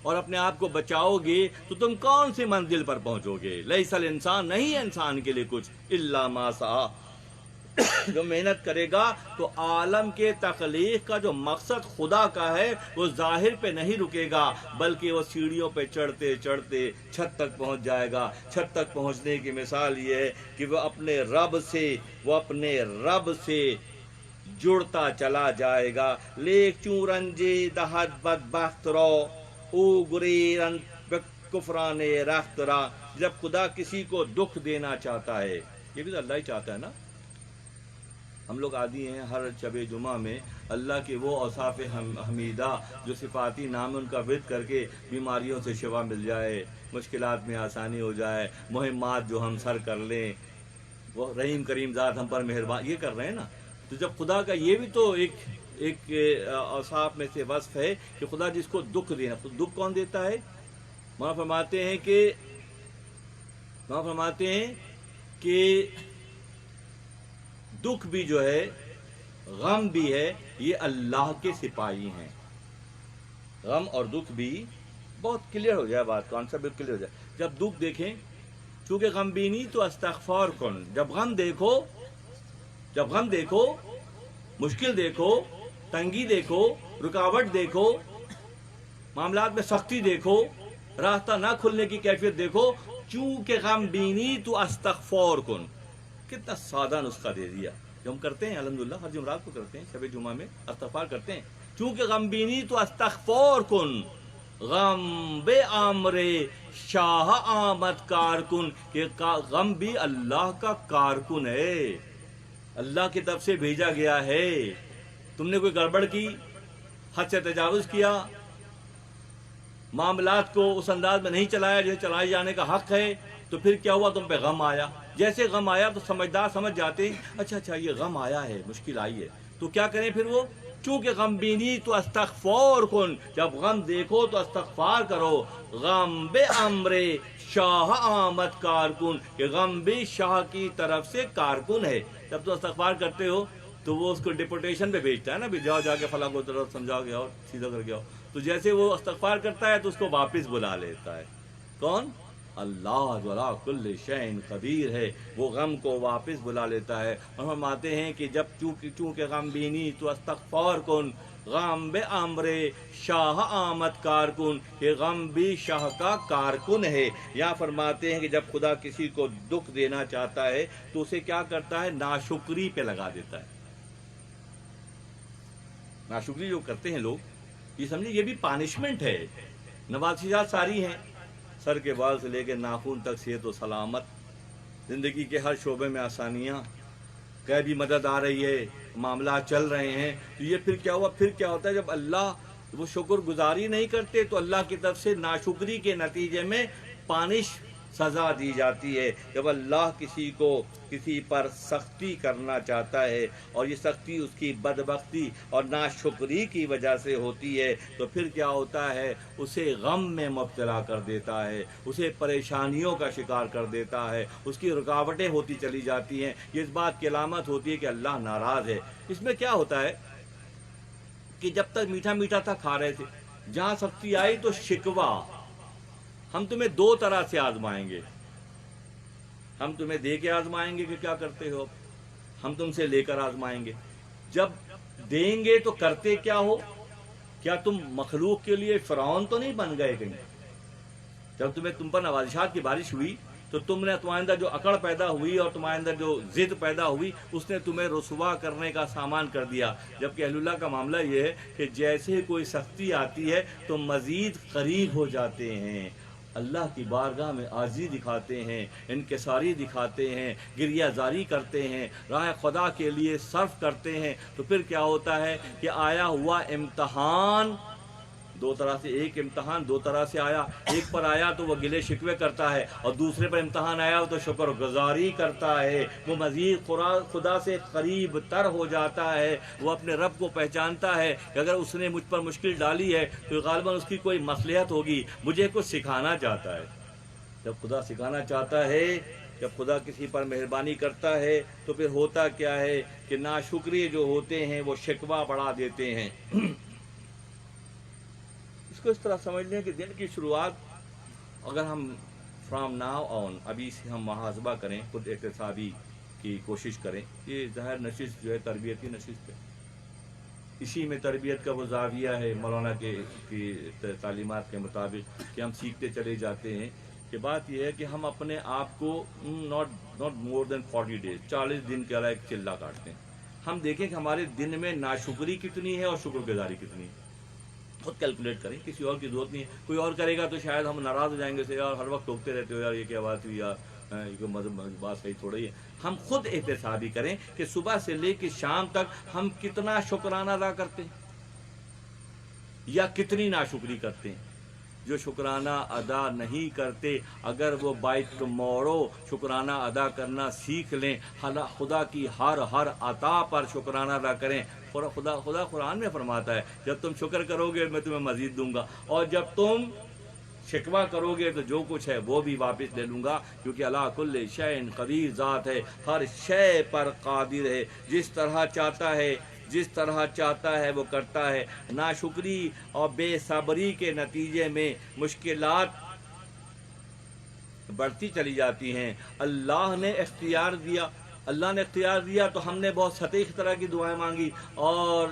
اور اپنے آپ کو بچاؤ گے تو تم کون سی منزل پر پہنچو گے؟ لیس الانسان نہیں ہے انسان کے لیے کچھ الا ما سعی. جو محنت کرے گا تو عالم کے تخلیق کا جو مقصد خدا کا ہے وہ ظاہر پہ نہیں رکے گا بلکہ وہ سیڑھیوں پہ چڑھتے چڑھتے چھت تک پہنچ جائے گا. چھت تک پہنچنے کی مثال یہ ہے کہ وہ اپنے رب سے جڑتا چلا جائے گا. لیک چورنجی دہت بدبخت رو او گریرن کفران رخت را. جب خدا کسی کو دکھ دینا چاہتا ہے، یہ بھی تو اللہ ہی چاہتا ہے نا، ہم لوگ عادی ہیں ہر شب جمعہ میں اللہ کے وہ اوصاف حمیدہ جو صفاتی نام ان کا ورد کر کے بیماریوں سے شفا مل جائے، مشکلات میں آسانی ہو جائے، مہمات جو ہم سر کر لیں، وہ رحیم کریم ذات ہم پر مہربان، یہ کر رہے ہیں نا۔ تو جب خدا کا یہ بھی تو ایک اوصاف میں سے وصف ہے کہ خدا جس کو دکھ دینا، دکھ کون دیتا ہے؟ وہاں فرماتے ہیں کہ دکھ بھی جو ہے، غم بھی ہے، یہ اللہ کے سپاہی ہیں۔ غم اور دکھ بھی بہت کلیئر ہو جائے بات، کانسیپٹ بالکل کلیئر ہو جائے۔ جب دکھ دیکھیں، چونکہ غم بینی تو استغفار کن، جب غم دیکھو، مشکل دیکھو، تنگی دیکھو، رکاوٹ دیکھو، معاملات میں سختی دیکھو، راستہ نہ کھلنے کی کیفیت دیکھو، چونکہ غم بینی تو استغفار کن۔ کتنا سادہ نسخہ دے دیا جو ہم کرتے ہیں الحمدللہ، ہر جمعرات کو کرتے ہیں، شب جمعہ میں استغفار کرتے ہیں۔ چونکہ غم بینی تو استغفار کن، غم بے آمر شاہ آمد کارکن، کہ غم بھی اللہ کا کارکن ہے، اللہ کی طرف سے بھیجا گیا ہے۔ تم نے کوئی گڑبڑ کی، حد سے تجاوز کیا، معاملات کو اس انداز میں نہیں چلایا جیسے چلائے جانے کا حق ہے، تو پھر کیا ہوا؟ تم پہ غم آیا۔ جیسے غم آیا تو سمجھدار سمجھ جاتے ہیں اچھا یہ غم آیا ہے، مشکل آئی ہے، تو کیا کریں پھر وہ؟ چونکہ غم بینی تو استغفار کن، جب غم دیکھو تو استغفار کرو۔ غم بے امر شاہ آمد کارکن، کہ غم بھی شاہ کی طرف سے کارکن ہے۔ جب تم استغفار کرتے ہو تو وہ اس کو ڈپوٹیشن پہ بھیجتا ہے نا، بھی جاؤ جا کے فلاں کو طرف سمجھاؤ گے اور سیدھا کر گیا ہو، تو جیسے وہ استغفار کرتا ہے تو اس کو واپس بلا لیتا ہے۔ کون؟ اللہ ذواللہ کل شیء قدیر ہے، وہ غم کو واپس بلا لیتا ہے۔ اور ہم آتے ہیں کہ جب چونکہ غم بینی تو استغفار کن، غم بے امر شاہ آمد کارکن، کہ غم بھی شاہ کا کارکن ہے۔ یا فرماتے ہیں کہ جب خدا کسی کو دکھ دینا چاہتا ہے تو اسے کیا کرتا ہے؟ ناشکری پہ لگا دیتا ہے۔ ناشکری جو کرتے ہیں لوگ، یہ سمجھے یہ بھی پانشمنٹ ہے۔ نوازشات ساری ہیں، سر کے بال سے لے کے ناخن تک صحت و سلامت، زندگی کے ہر شعبے میں آسانیاں، غیبی مدد آ رہی ہے، معاملات چل رہے ہیں، تو یہ پھر کیا ہوا؟ پھر کیا ہوتا ہے جب اللہ وہ شکر گزاری نہیں کرتے تو اللہ کی طرف سے ناشکری کے نتیجے میں پانش، سزا دی جاتی ہے۔ جب اللہ کسی پر سختی کرنا چاہتا ہے اور یہ سختی اس کی بدبختی اور ناشکری کی وجہ سے ہوتی ہے تو پھر کیا ہوتا ہے؟ اسے غم میں مبتلا کر دیتا ہے، اسے پریشانیوں کا شکار کر دیتا ہے، اس کی رکاوٹیں ہوتی چلی جاتی ہیں۔ یہ اس بات کی علامت ہوتی ہے کہ اللہ ناراض ہے۔ اس میں کیا ہوتا ہے کہ جب تک میٹھا میٹھا تھا کھا رہے تھے، جہاں سختی آئی تو شکوہ۔ ہم تمہیں دو طرح سے آزمائیں گے، ہم تمہیں دے کے آزمائیں گے کہ کیا کرتے ہو، ہم تم سے لے کر آزمائیں گے۔ جب دیں گے تو کرتے کیا ہو؟ کیا تم مخلوق کے لیے فرعون تو نہیں بن گئے کہیں؟ جب تم پر نوازشات کی بارش ہوئی تو تمہارے اندر جو اکڑ پیدا ہوئی اور تمہارے اندر جو ضد پیدا ہوئی، اس نے تمہیں رسوا کرنے کا سامان کر دیا۔ جبکہ اہل اللہ کا معاملہ یہ ہے کہ جیسے کوئی سختی آتی ہے تو مزید قریب ہو جاتے ہیں، اللہ کی بارگاہ میں عاجزی دکھاتے ہیں، انکساری دکھاتے ہیں، گریہ زاری کرتے ہیں، راہ خدا کے لیے صرف کرتے ہیں، تو پھر کیا ہوتا ہے کہ آیا ہوا امتحان دو طرح سے، ایک امتحان دو طرح سے آیا، ایک پر آیا تو وہ گلے شکوے کرتا ہے، اور دوسرے پر امتحان آیا تو شکر گزاری کرتا ہے، وہ مزید خدا سے قریب تر ہو جاتا ہے، وہ اپنے رب کو پہچانتا ہے کہ اگر اس نے مجھ پر مشکل ڈالی ہے تو غالباً اس کی کوئی مصلحت ہوگی، مجھے کچھ سکھانا چاہتا ہے۔ جب خدا سکھانا چاہتا ہے، جب خدا کسی پر مہربانی کرتا ہے تو پھر ہوتا کیا ہے کہ ناشکری جو ہوتے ہیں وہ شکوہ بڑھا دیتے ہیں۔ اس کو اس طرح سمجھ لیں کہ دن کی شروعات اگر ہم فرام ناؤ آن، ابھی سے ہم محاسبہ کریں، خود احتسابی کی کوشش کریں۔ یہ ظاہر نشست جو ہے تربیتی نشست ہے، اسی میں تربیت کا وہ زاویہ ہے مولانا کی تعلیمات کے مطابق کہ ہم سیکھتے چلے جاتے ہیں۔ کہ بات یہ ہے کہ ہم اپنے آپ کو not more than 40 days 40 دن کے علاوہ ایک چلہ کاٹتے ہیں۔ ہم دیکھیں کہ ہمارے دن میں ناشکری کتنی ہے اور شکر گزاری کتنی ہے، خود کیلکولیٹ کریں، کسی اور کی ضرورت نہیں ہے۔ کوئی اور کرے گا تو شاید ہم ناراض ہو جائیں گے، سے یار ہر وقت ٹوکتے رہتے ہو، یار یہ کیا بات ہوئی یار، یہ بات صحیح تھوڑا ہی ہے. ہم خود احتسابی کریں کہ صبح سے لے کے شام تک ہم کتنا شکرانہ ادا کرتے ہیں یا کتنی ناشکری کرتے ہیں. جو شکرانہ ادا نہیں کرتے اگر وہ بائی ٹمورو شکرانہ ادا کرنا سیکھ لیں, خدا کی ہر عطا پر شکرانہ ادا کریں. خدا قرآن میں فرماتا ہے جب تم شکر کرو گے میں تمہیں مزید دوں گا, اور جب تم شکوہ کرو گے تو جو کچھ ہے وہ بھی واپس لے لوں گا, کیونکہ اللہ کل شیء قدیر ذات ہے, ہر شے پر قادر ہے, جس طرح چاہتا ہے وہ کرتا ہے. ناشکری اور بے صبری کے نتیجے میں مشکلات بڑھتی چلی جاتی ہیں. اللہ نے اختیار دیا تو ہم نے بہت سطح طرح کی دعائیں مانگی, اور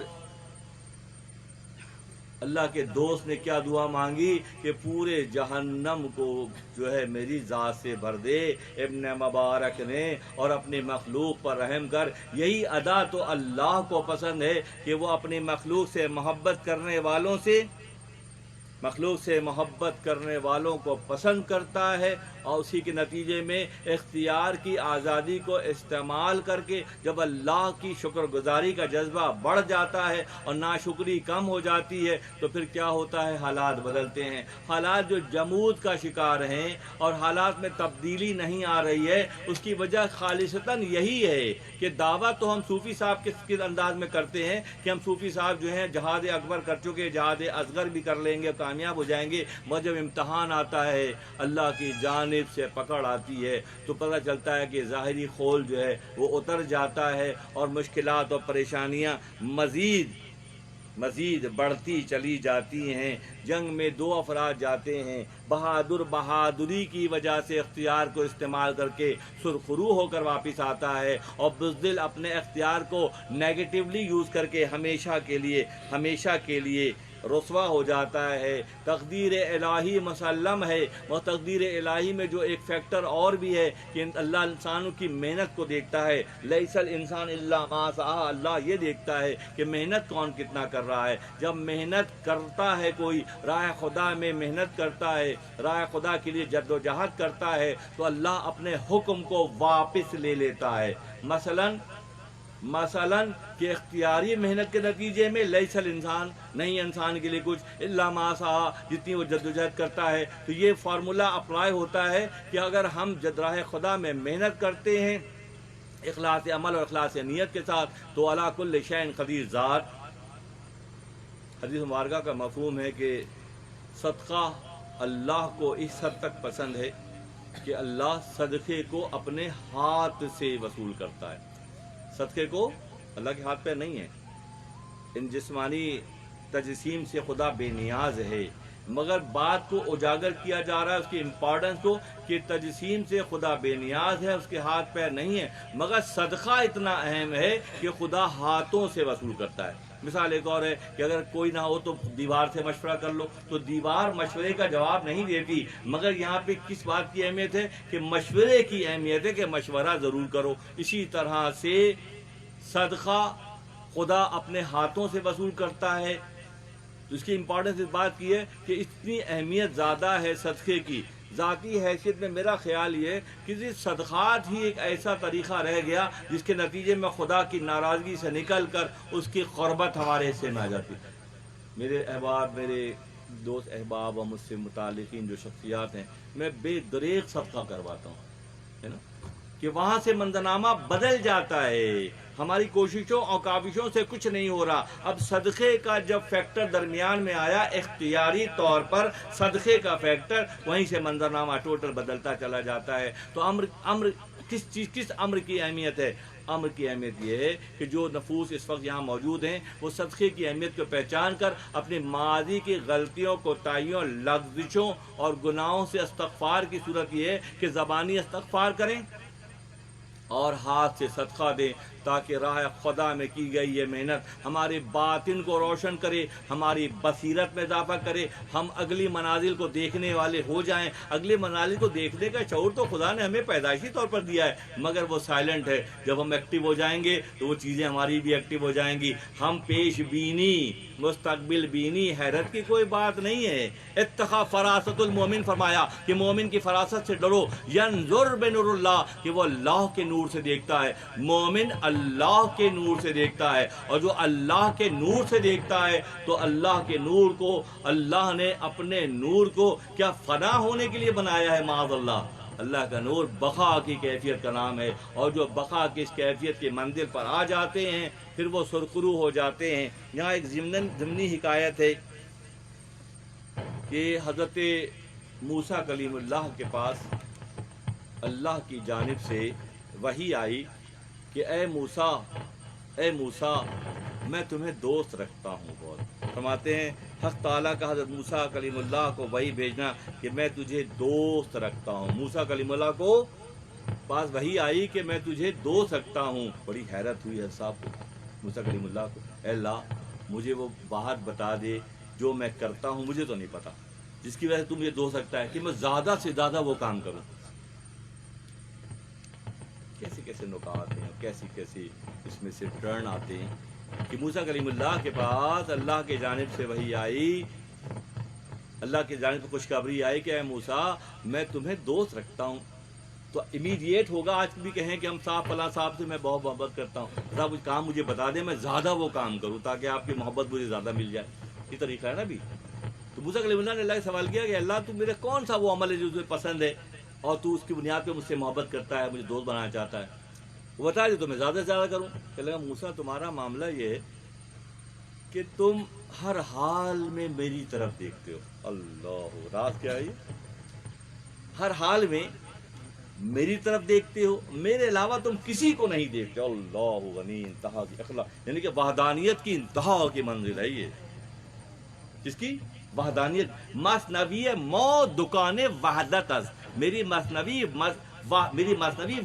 اللہ کے دوست نے کیا دعا مانگی کہ پورے جہنم کو جو ہے میری ذات سے بھر دے. ابن مبارک نے اور اپنی مخلوق پر رحم کر. یہی ادا تو اللہ کو پسند ہے کہ وہ اپنی مخلوق سے محبت کرنے والوں کو پسند کرتا ہے, اور اسی کے نتیجے میں اختیار کی آزادی کو استعمال کر کے جب اللہ کی شکر گزاری کا جذبہ بڑھ جاتا ہے اور ناشکری کم ہو جاتی ہے تو پھر کیا ہوتا ہے, حالات بدلتے ہیں. حالات جو جمود کا شکار ہیں اور حالات میں تبدیلی نہیں آ رہی ہے, اس کی وجہ خالصتاً یہی ہے کہ دعویٰ تو ہم صوفی صاحب کس انداز میں کرتے ہیں کہ ہم صوفی صاحب جو ہیں جہاد اکبر کر چکے, جہاد اصغر بھی کر لیں گے, کامیاب ہو جائیں گے, مگر جب امتحان آتا ہے, اللہ کی جانب سے پکڑ آتی ہے, تو پتہ چلتا ہے کہ ظاہری خول جو ہے وہ اتر جاتا ہے اور مشکلات اور پریشانیاں مزید بڑھتی چلی جاتی ہیں. جنگ میں 2 افراد جاتے ہیں, بہادری کی وجہ سے اختیار کو استعمال کر کے سرخرو ہو کر واپس آتا ہے, اور بزدل اپنے اختیار کو نیگیٹیولی یوز کر کے ہمیشہ کے لیے رسوا ہو جاتا ہے. تقدیر الہی مسلم ہے, اور تقدیر الہی میں جو ایک فیکٹر اور بھی ہے کہ اللہ انسانوں کی محنت کو دیکھتا ہے. لیس الانسان الا ما سعی, اللہ یہ دیکھتا ہے کہ محنت کون کتنا کر رہا ہے. جب محنت کرتا ہے کوئی, راہ خدا میں محنت کرتا ہے, راہ خدا کے لیے جد و جہد کرتا ہے, تو اللہ اپنے حکم کو واپس لے لیتا ہے. مثلاً کہ اختیاری محنت کے نتیجے میں لیس الانسان, نہیں انسان کے لیے کچھ, الا ما سعی, جتنی وہ جدوجہد کرتا ہے. تو یہ فارمولا اپلائی ہوتا ہے کہ اگر ہم راہ خدا میں محنت کرتے ہیں اخلاص عمل اور اخلاص نیت کے ساتھ, تو علی کل شیء قدیر ذات. حدیث مبارکہ کا مفہوم ہے کہ صدقہ اللہ کو اس حد تک پسند ہے کہ اللہ صدقے کو اپنے ہاتھ سے وصول کرتا ہے. صدقے کو اللہ کے ہاتھ پہ نہیں ہے. ان جسمانی تجسیم سے خدا بے نیاز ہے, مگر بات کو اجاگر کیا جا رہا ہے اس کی امپورٹنس کو کہ تجسیم سے خدا بے نیاز ہے, اس کے ہاتھ پیر نہیں ہے, مگر صدقہ اتنا اہم ہے کہ خدا ہاتھوں سے وصول کرتا ہے. مثال ایک اور ہے کہ اگر کوئی نہ ہو تو دیوار سے مشورہ کر لو, تو دیوار مشورے کا جواب نہیں دیتی, مگر یہاں پہ کس بات کی اہمیت ہے کہ مشورے کی اہمیت ہے کہ مشورہ ضرور کرو. اسی طرح سے صدقہ خدا اپنے ہاتھوں سے وصول کرتا ہے. تو اس کی امپورٹنس اس بات کی ہے کہ اتنی اہمیت زیادہ ہے صدقے کی. ذاتی حیثیت میں میرا خیال یہ کہ صدقات ہی ایک ایسا طریقہ رہ گیا جس کے نتیجے میں خدا کی ناراضگی سے نکل کر اس کی قربت ہمارے حصے میں آ جاتی. میرے احباب, میرے دوست احباب اور مجھ سے متعلقین جو شخصیات ہیں, میں بے دریغ صدقہ کرواتا ہوں, ہے نا, کہ وہاں سے منظرنامہ بدل جاتا ہے. ہماری کوششوں اور کاوشوں سے کچھ نہیں ہو رہا. اب صدقے کا جب فیکٹر درمیان میں آیا, اختیاری طور پر صدقے کا فیکٹر, وہیں سے منظرنامہ ٹوٹل بدلتا چلا جاتا ہے. تو امر کس امر کی اہمیت ہے؟ امر کی اہمیت یہ ہے کہ جو نفوس اس وقت یہاں موجود ہیں وہ صدقے کی اہمیت کو پہچان کر اپنے ماضی کی غلطیوں, کوتاہیوں, لغزشوں اور گناہوں سے استغفار کی صورت یہ ہے کہ زبانی استغفار کریں اور ہاتھ سے صدقہ دیں تاکہ راہ خدا میں کی گئی یہ محنت ہمارے باطن کو روشن کرے، ہماری بصیرت میں اضافہ کرے، ہم اگلی منازل کو دیکھنے والے ہو جائیں۔ اگلی منازل کو دیکھنے کا شعور تو خدا نے ہمیں پیدائشی طور پر دیا ہے، مگر وہ سائلنٹ ہے۔ جب ہم ایکٹیو ہو جائیں گے تو وہ چیزیں ہماری بھی ایکٹیو ہو جائیں گی۔ ہم پیش بینی، مستقبل بینی، حیرت کی کوئی بات نہیں ہے۔ اتقا فراست المومن، فرمایا کہ مومن کی فراست سے ڈرو۔ ینظر بنور اللہ، کہ وہ اللہ کے نور سے دیکھتا ہے۔ مومن اللہ کے نور سے دیکھتا ہے، اور جو اللہ کے نور سے دیکھتا ہے تو اللہ کے نور کو، اللہ نے اپنے نور کو کیا فنا ہونے کے لیے بنایا ہے؟ معاذ اللہ۔ اللہ کا نور بقا کی کیفیت کا نام ہے، اور جو بقا کی اس کیفیت کے منزل پر آ جاتے ہیں پھر وہ سرخرو ہو جاتے ہیں۔ یہاں ایک ضمنی حکایت ہے کہ حضرت موسیٰ کلیم اللہ کے پاس اللہ کی جانب سے وحی آئی کہ اے موسیٰ، اے موسیٰ، میں تمہیں دوست رکھتا ہوں بہت۔ فرماتے ہیں حق تعالیٰ کا حضرت موسیٰ کلیم اللہ کو وحی بھیجنا کہ میں تجھے دوست رکھتا ہوں۔ موسیٰ کلیم اللہ کو پاس وحی آئی کہ میں تجھے دوست رکھتا ہوں۔ بڑی حیرت ہوئی حضرت صاحب کو، موسیٰ کلیم اللہ کو، اے اللہ مجھے وہ بات بتا دے جو میں کرتا ہوں مجھے تو نہیں پتا، جس کی وجہ سے تم مجھے دوست رکھتا ہے، کہ میں زیادہ سے زیادہ وہ کام کروں۔ کیسے کیسے نکات ہیں، کیسی کیسی اس میں سے ٹرن آتے ہیں کہ موسیٰ کلیم اللہ کے پاس اللہ کی جانب سے وحی آئی، اللہ کی جانب سے خوشخبری آئی کہ اے موسیٰ میں تمہیں دوست رکھتا ہوں۔ تو امیڈیٹ ہوگا آج بھی کہیں کہ ہم صاحب فلاں صاحب سے میں بہت محبت کرتا ہوں، صاحب کچھ کام مجھے بتا دیں میں زیادہ وہ کام کروں تاکہ آپ کی محبت مجھے زیادہ مل جائے۔ یہ طریقہ ہے نا بھی۔ تو موسیٰ کلیم اللہ نے اللہ سے سوال کیا کہ اللہ تو میرے کون سا وہ عمل ہے جو تمہیں پسند ہے اور تو اس کی بنیاد پہ مجھ سے محبت کرتا ہے، مجھے دوست بنانا چاہتا ہے، وہ بتا دے تو میں زیادہ سے زیادہ کروں۔ کہ لگا موسیٰ تمہارا معاملہ یہ ہے کہ تم ہر حال میں میری طرف دیکھتے ہو۔ اللہ، راز کیا ہے یہ؟ ہر حال میں میری طرف دیکھتے ہو، میرے علاوہ تم کسی کو نہیں دیکھتے۔ اللہ غنی، انتہا کی اخلاق، یعنی کہ وحدانیت کی انتہا کی منزل ہے یہ۔ جس کی وحدانیت، مثنوی موت دکان وحدت از، میری مثنوی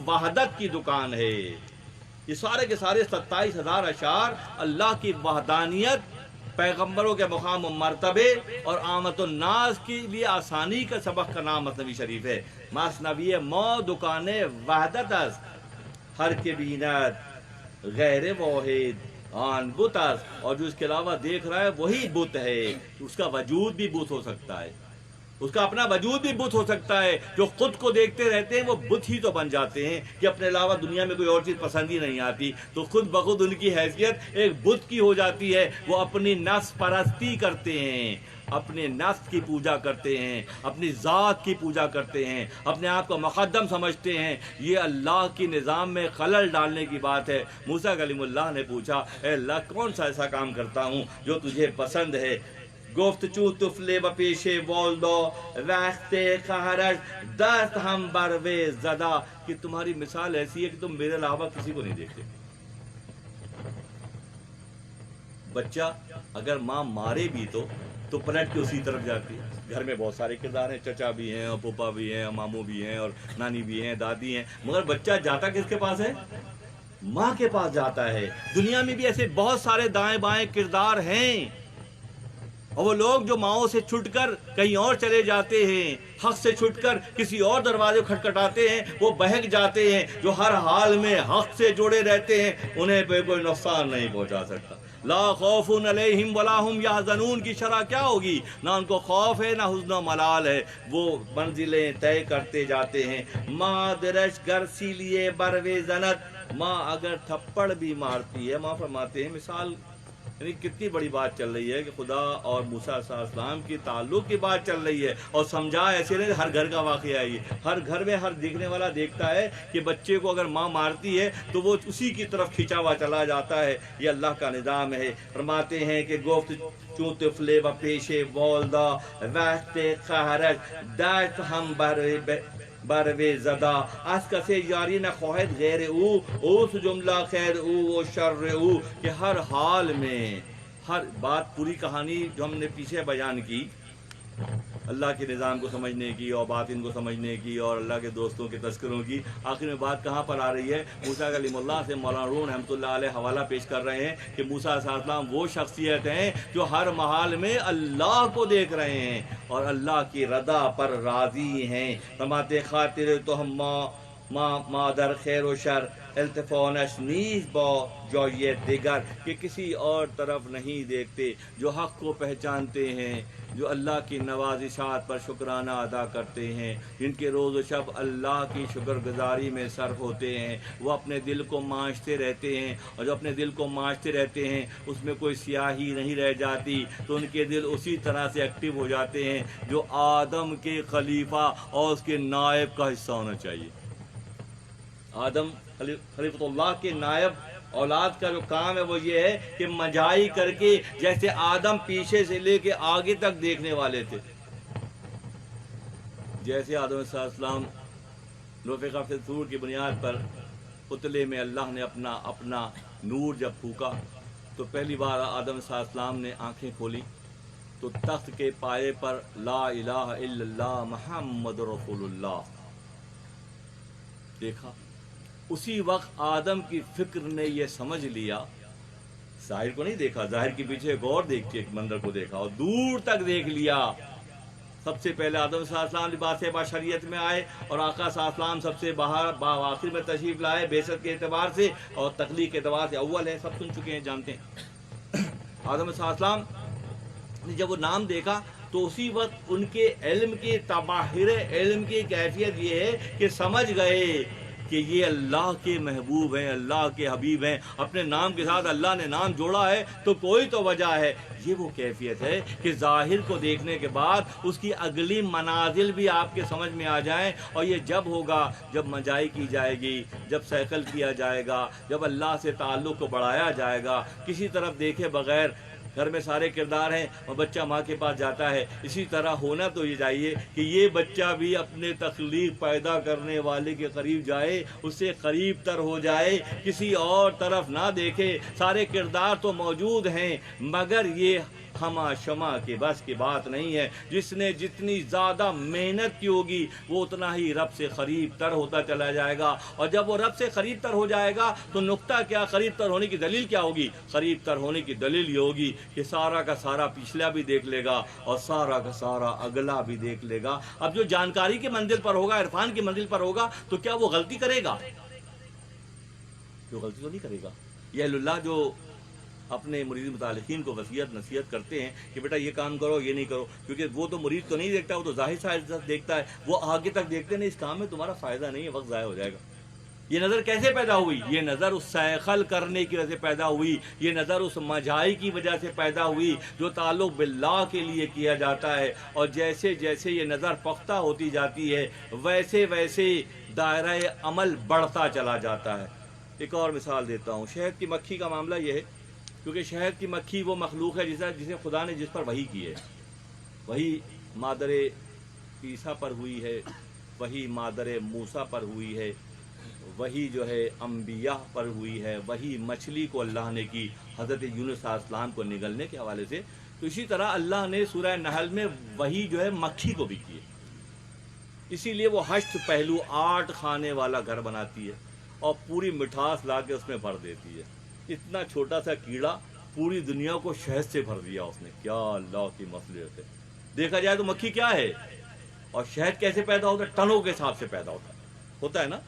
وحدت کی دکان ہے۔ یہ سارے کے سارے 27,000 اشعار اللہ کی وحدانیت، پیغمبروں کے مقام و مرتبے اور عامت الناس کے لیے آسانی کا سبق کا نام مثنوی شریف ہے۔ مثنوی موت دکان وحدت از، ہر کے بینت غیر واحد آن بت از، اور جو اس کے علاوہ دیکھ رہا ہے وہی بت ہے۔ اس کا وجود بھی بت ہو سکتا ہے، اس کا اپنا وجود بھی بت ہو سکتا ہے۔ جو خود کو دیکھتے رہتے ہیں وہ بت ہی تو بن جاتے ہیں کہ اپنے علاوہ دنیا میں کوئی اور چیز پسند ہی نہیں آتی، تو خود بخود ان کی حیثیت ایک بت کی ہو جاتی ہے۔ وہ اپنی نفس پرستی کرتے ہیں، اپنے نفس کی پوجا کرتے ہیں، اپنی ذات کی پوجا کرتے ہیں، اپنے آپ کو مقدم سمجھتے ہیں۔ یہ اللہ کی نظام میں خلل ڈالنے کی بات ہے۔ موسیٰ کلیم اللہ نے پوچھا اے اللہ کون سا ایسا کام کرتا ہوں جو تجھے پسند ہے؟ گفت چو طفل و پیش والدہ وقت خرج دست ہم بروے زدہ، کہ تمہاری مثال ایسی ہے کہ تم میرے علاوہ کسی کو نہیں دیکھتے۔ بچہ اگر ماں مارے بھی تو پلٹ کے اسی طرف جاتی ہے۔ گھر میں بہت سارے کردار ہیں، چچا بھی ہیں اور پھوپھا بھی ہیں اور ماموں بھی ہیں اور نانی بھی ہیں، دادی ہیں، مگر بچہ جاتا کس کے پاس ہے؟ ماں کے پاس جاتا ہے۔ دنیا میں بھی ایسے بہت سارے دائیں بائیں کردار ہیں، اور وہ لوگ جو ماؤں سے چھٹ کر کہیں اور چلے جاتے ہیں، حق سے چھٹ کر کسی اور دروازے کھٹکھٹاتے ہیں، وہ بہک جاتے ہیں۔ جو ہر حال میں حق سے جڑے رہتے ہیں انہیں پہ کوئی نقصان نہیں پہنچا سکتا۔ لا خوف علیہم ولا ہم یحزنون کی شرح کیا ہوگی؟ نہ ان کو خوف ہے نہ حزن و ملال ہے، وہ منزلیں طے کرتے جاتے ہیں۔ ماں درش گر سی لیے بروے زنت، ماں اگر تھپڑ بھی مارتی ہے، ماں فرماتے ہیں مثال، یعنی کتنی بڑی بات چل رہی ہے کہ خدا اور موسیٰ علیہ السلام کی تعلق کی بات چل رہی ہے، اور سمجھا ایسے نہیں ہر گھر کا واقعہ ہے یہ۔ ہر گھر میں ہر دیکھنے والا دیکھتا ہے کہ بچے کو اگر ماں مارتی ہے تو وہ اسی کی طرف کھینچا ہوا چلا جاتا ہے۔ یہ اللہ کا نظام ہے۔ فرماتے ہیں کہ گفت چوں طفل و پیش والدہ وقت خرج دست ہم بروے زدہ، از کسے یاری نہ خواہد غیر او، اوس جملہ خیر او و شر او، کہ ہر حال میں، ہر بات پوری کہانی جو ہم نے پیچھے بیان کی اللہ کے نظام کو سمجھنے کی اور باطن کو سمجھنے کی اور اللہ کے دوستوں کے تذکروں کی آخر میں بات کہاں پر آ رہی ہے؟ موسیٰ کلیم اللہ سے مولانا روم رحمۃ اللہ علیہ حوالہ پیش کر رہے ہیں کہ موسیٰ علیہ السلام وہ شخصیت ہیں جو ہر محال میں اللہ کو دیکھ رہے ہیں اور اللہ کی رضا پر راضی ہیں. فرماتے خاطر تو ہم مادر خیر و شر التفونش نیز با جویے دیگر کہ کسی اور طرف نہیں دیکھتے، جو حق کو پہچانتے ہیں، جو اللہ کی نوازشات پر شکرانہ ادا کرتے ہیں، جن کے روز و شب اللہ کی شکر گزاری میں صرف ہوتے ہیں، وہ اپنے دل کو مانچتے رہتے ہیں، اور جو اپنے دل کو مانچتے رہتے ہیں اس میں کوئی سیاہی نہیں رہ جاتی، تو ان کے دل اسی طرح سے ایکٹیو ہو جاتے ہیں جو آدم کے خلیفہ اور اس کے نائب کا حصہ ہونا چاہیے. آدم خلیفۃ اللہ کے نائب اولاد کا جو کام ہے وہ یہ ہے کہ مجائی کر کے، جیسے آدم پیچھے سے لے کے آگے تک دیکھنے والے تھے، جیسے آدم علیہ السلام نفخ فی الصور کی بنیاد پر پتلے میں اللہ نے اپنا نور جب پھونکا تو پہلی بار آدم علیہ السلام نے آنکھیں کھولی تو تخت کے پائے پر لا الہ الا اللہ محمد رسول اللہ دیکھا. اسی وقت آدم کی فکر نے یہ سمجھ لیا، ظاہر کو نہیں دیکھا، ظاہر کے پیچھے ایک اور دیکھ کے ایک منظر کو دیکھا اور دور تک دیکھ لیا. سب سے پہلے آدم صلی اللہ علیہ وسلم لباس بشریت میں آئے اور آقا صلی اللہ علیہ وسلم سب سے آخر میں تشریف لائے، بعثت کے اعتبار سے اور تخلیق کے اعتبار سے اول ہے، سب سن چکے ہیں، جانتے ہیں. آدم صلی اللہ علیہ وسلم نے جب وہ نام دیکھا تو اسی وقت ان کے علم کی تباہر علم کی کیفیت یہ ہے کہ سمجھ گئے کہ یہ اللہ کے محبوب ہیں، اللہ کے حبیب ہیں. اپنے نام کے ساتھ اللہ نے نام جوڑا ہے تو کوئی تو وجہ ہے. یہ وہ کیفیت ہے کہ ظاہر کو دیکھنے کے بعد اس کی اگلی منازل بھی آپ کے سمجھ میں آ جائیں، اور یہ جب ہوگا جب مجائی کی جائے گی، جب سیکل کیا جائے گا، جب اللہ سے تعلق کو بڑھایا جائے گا، کسی طرف دیکھے بغیر گھر میں سارے کردار ہیں اور بچہ ماں کے پاس جاتا ہے. اسی طرح ہونا تو یہ چاہیے کہ یہ بچہ بھی اپنے تخلیق پیدا کرنے والے کے قریب جائے، اس سے قریب تر ہو جائے، کسی اور طرف نہ دیکھے. سارے کردار تو موجود ہیں مگر یہ ہما شما کے بس کی بات نہیں ہے. جس نے جتنی زیادہ محنت کی ہوگی وہ اتنا ہی رب سے قریب تر ہوتا چلا جائے گا، اور جب وہ رب سے قریب تر ہو جائے گا تو نقطہ کیا، قریب تر ہونے کی دلیل کیا ہوگی؟ قریب تر ہونے کی دلیل یہ ہوگی کہ سارا کا سارا پچھلا بھی دیکھ لے گا اور سارا کا سارا اگلا بھی دیکھ لے گا. اب جو جانکاری کی منزل پر ہوگا، عرفان کی منزل پر ہوگا، تو کیا وہ غلطی کرے گا؟ جو غلطی تو نہیں کرے گا. یہ اللہ جو اپنے مرید متعلقین کو وصیت نصیحت کرتے ہیں کہ بیٹا یہ کام کرو، یہ نہیں کرو، کیونکہ وہ تو مرید تو نہیں دیکھتا، وہ تو ظاہر سا دیکھتا ہے، وہ آگے تک دیکھتے نہیں. اس کام میں تمہارا فائدہ نہیں ہے، وقت ضائع ہو جائے گا. یہ نظر کیسے پیدا ہوئی؟ یہ نظر اس سیخل کرنے کی وجہ سے پیدا ہوئی، یہ نظر اس مجائی کی وجہ سے پیدا ہوئی جو تعلق باللہ کے لیے کیا جاتا ہے. اور جیسے جیسے یہ نظر پختہ ہوتی جاتی ہے ویسے ویسے دائرہ عمل بڑھتا چلا جاتا ہے. ایک اور مثال دیتا ہوں. شہد کی مکھی کا معاملہ یہ ہے، کیونکہ شہد کی مکھی وہ مخلوق ہے جسے خدا نے جس پر وحی کی ہے. وہی مادر عیسیٰ پر ہوئی ہے، وہی مادر موسیٰ پر ہوئی ہے، وہی جو ہے انبیاء پر ہوئی ہے، وہی مچھلی کو اللہ نے کی حضرت یونس علیہ السلام کو نگلنے کے حوالے سے. تو اسی طرح اللہ نے سورہ نحل میں وہی جو ہے مکھی کو بھی کی ہے. اسی لیے وہ 8 پہلو 8 خانے والا گھر بناتی ہے اور پوری مٹھاس لا کے اس میں بھر دیتی ہے. اتنا چھوٹا سا کیڑا پوری دنیا کو شہد سے بھر دیا اس نے. کیا اللہ کی مصلحت ہے. دیکھا جائے تو مکھی کیا ہے اور شہد کیسے پیدا ہوتا ہے؟ ٹنوں کے حساب سے پیدا ہوتا ہے نا.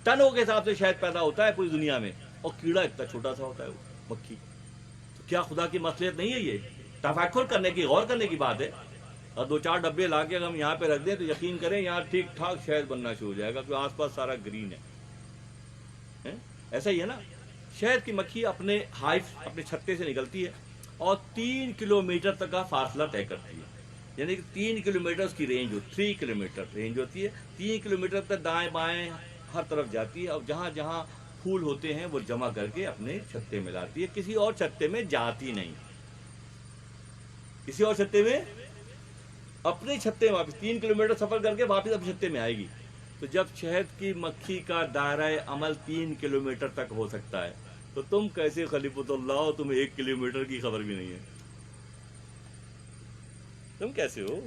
ٹنوں کے حساب سے شہد پیدا ہوتا ہے پوری دنیا میں، اور کیڑا اتنا چھوٹا سا ہوتا ہے وہ مکھی. تو کیا خدا کی مصلحت نہیں ہے؟ یہ تفکر کرنے کی، غور کرنے کی بات ہے. اور 2-4 ڈبے لا کے ہم یہاں پہ رکھ دیں تو یقین کریں یہاں ٹھیک ٹھاک شہد بننا شروع ہو جائے گا، کیونکہ آس پاس سارا گرین ہے. ایسا ہی ہے نا. شہد کی مکھی اپنے ہائف اپنے چھتے سے نکلتی ہے اور 3 کلومیٹر تک کا فاصلہ طے کرتی ہے. یعنی کہ 3 کلومیٹر اس کی رینج ہوتی ہے، 3 کلومیٹر رینج ہوتی ہے. 3 کلومیٹر تک دائیں بائیں ہر طرف جاتی ہے، اور جہاں جہاں پھول ہوتے ہیں وہ جمع کر کے اپنے چھتے میں لاتی ہے. کسی اور چھتے میں جاتی نہیں، کسی اور چھتے میں، اپنے چھتے میں واپس 3 کلومیٹر سفر کر کے واپس اپنے چھتے میں آئے گی. تو جب شہد کی مکھی کا دائرہ عمل 3 کلومیٹر تک ہو سکتا ہے تو تم کیسے خلیفۃ اللہ ہو؟ تمہیں 1 کلومیٹر کی خبر بھی نہیں ہے. تم کیسے ہو؟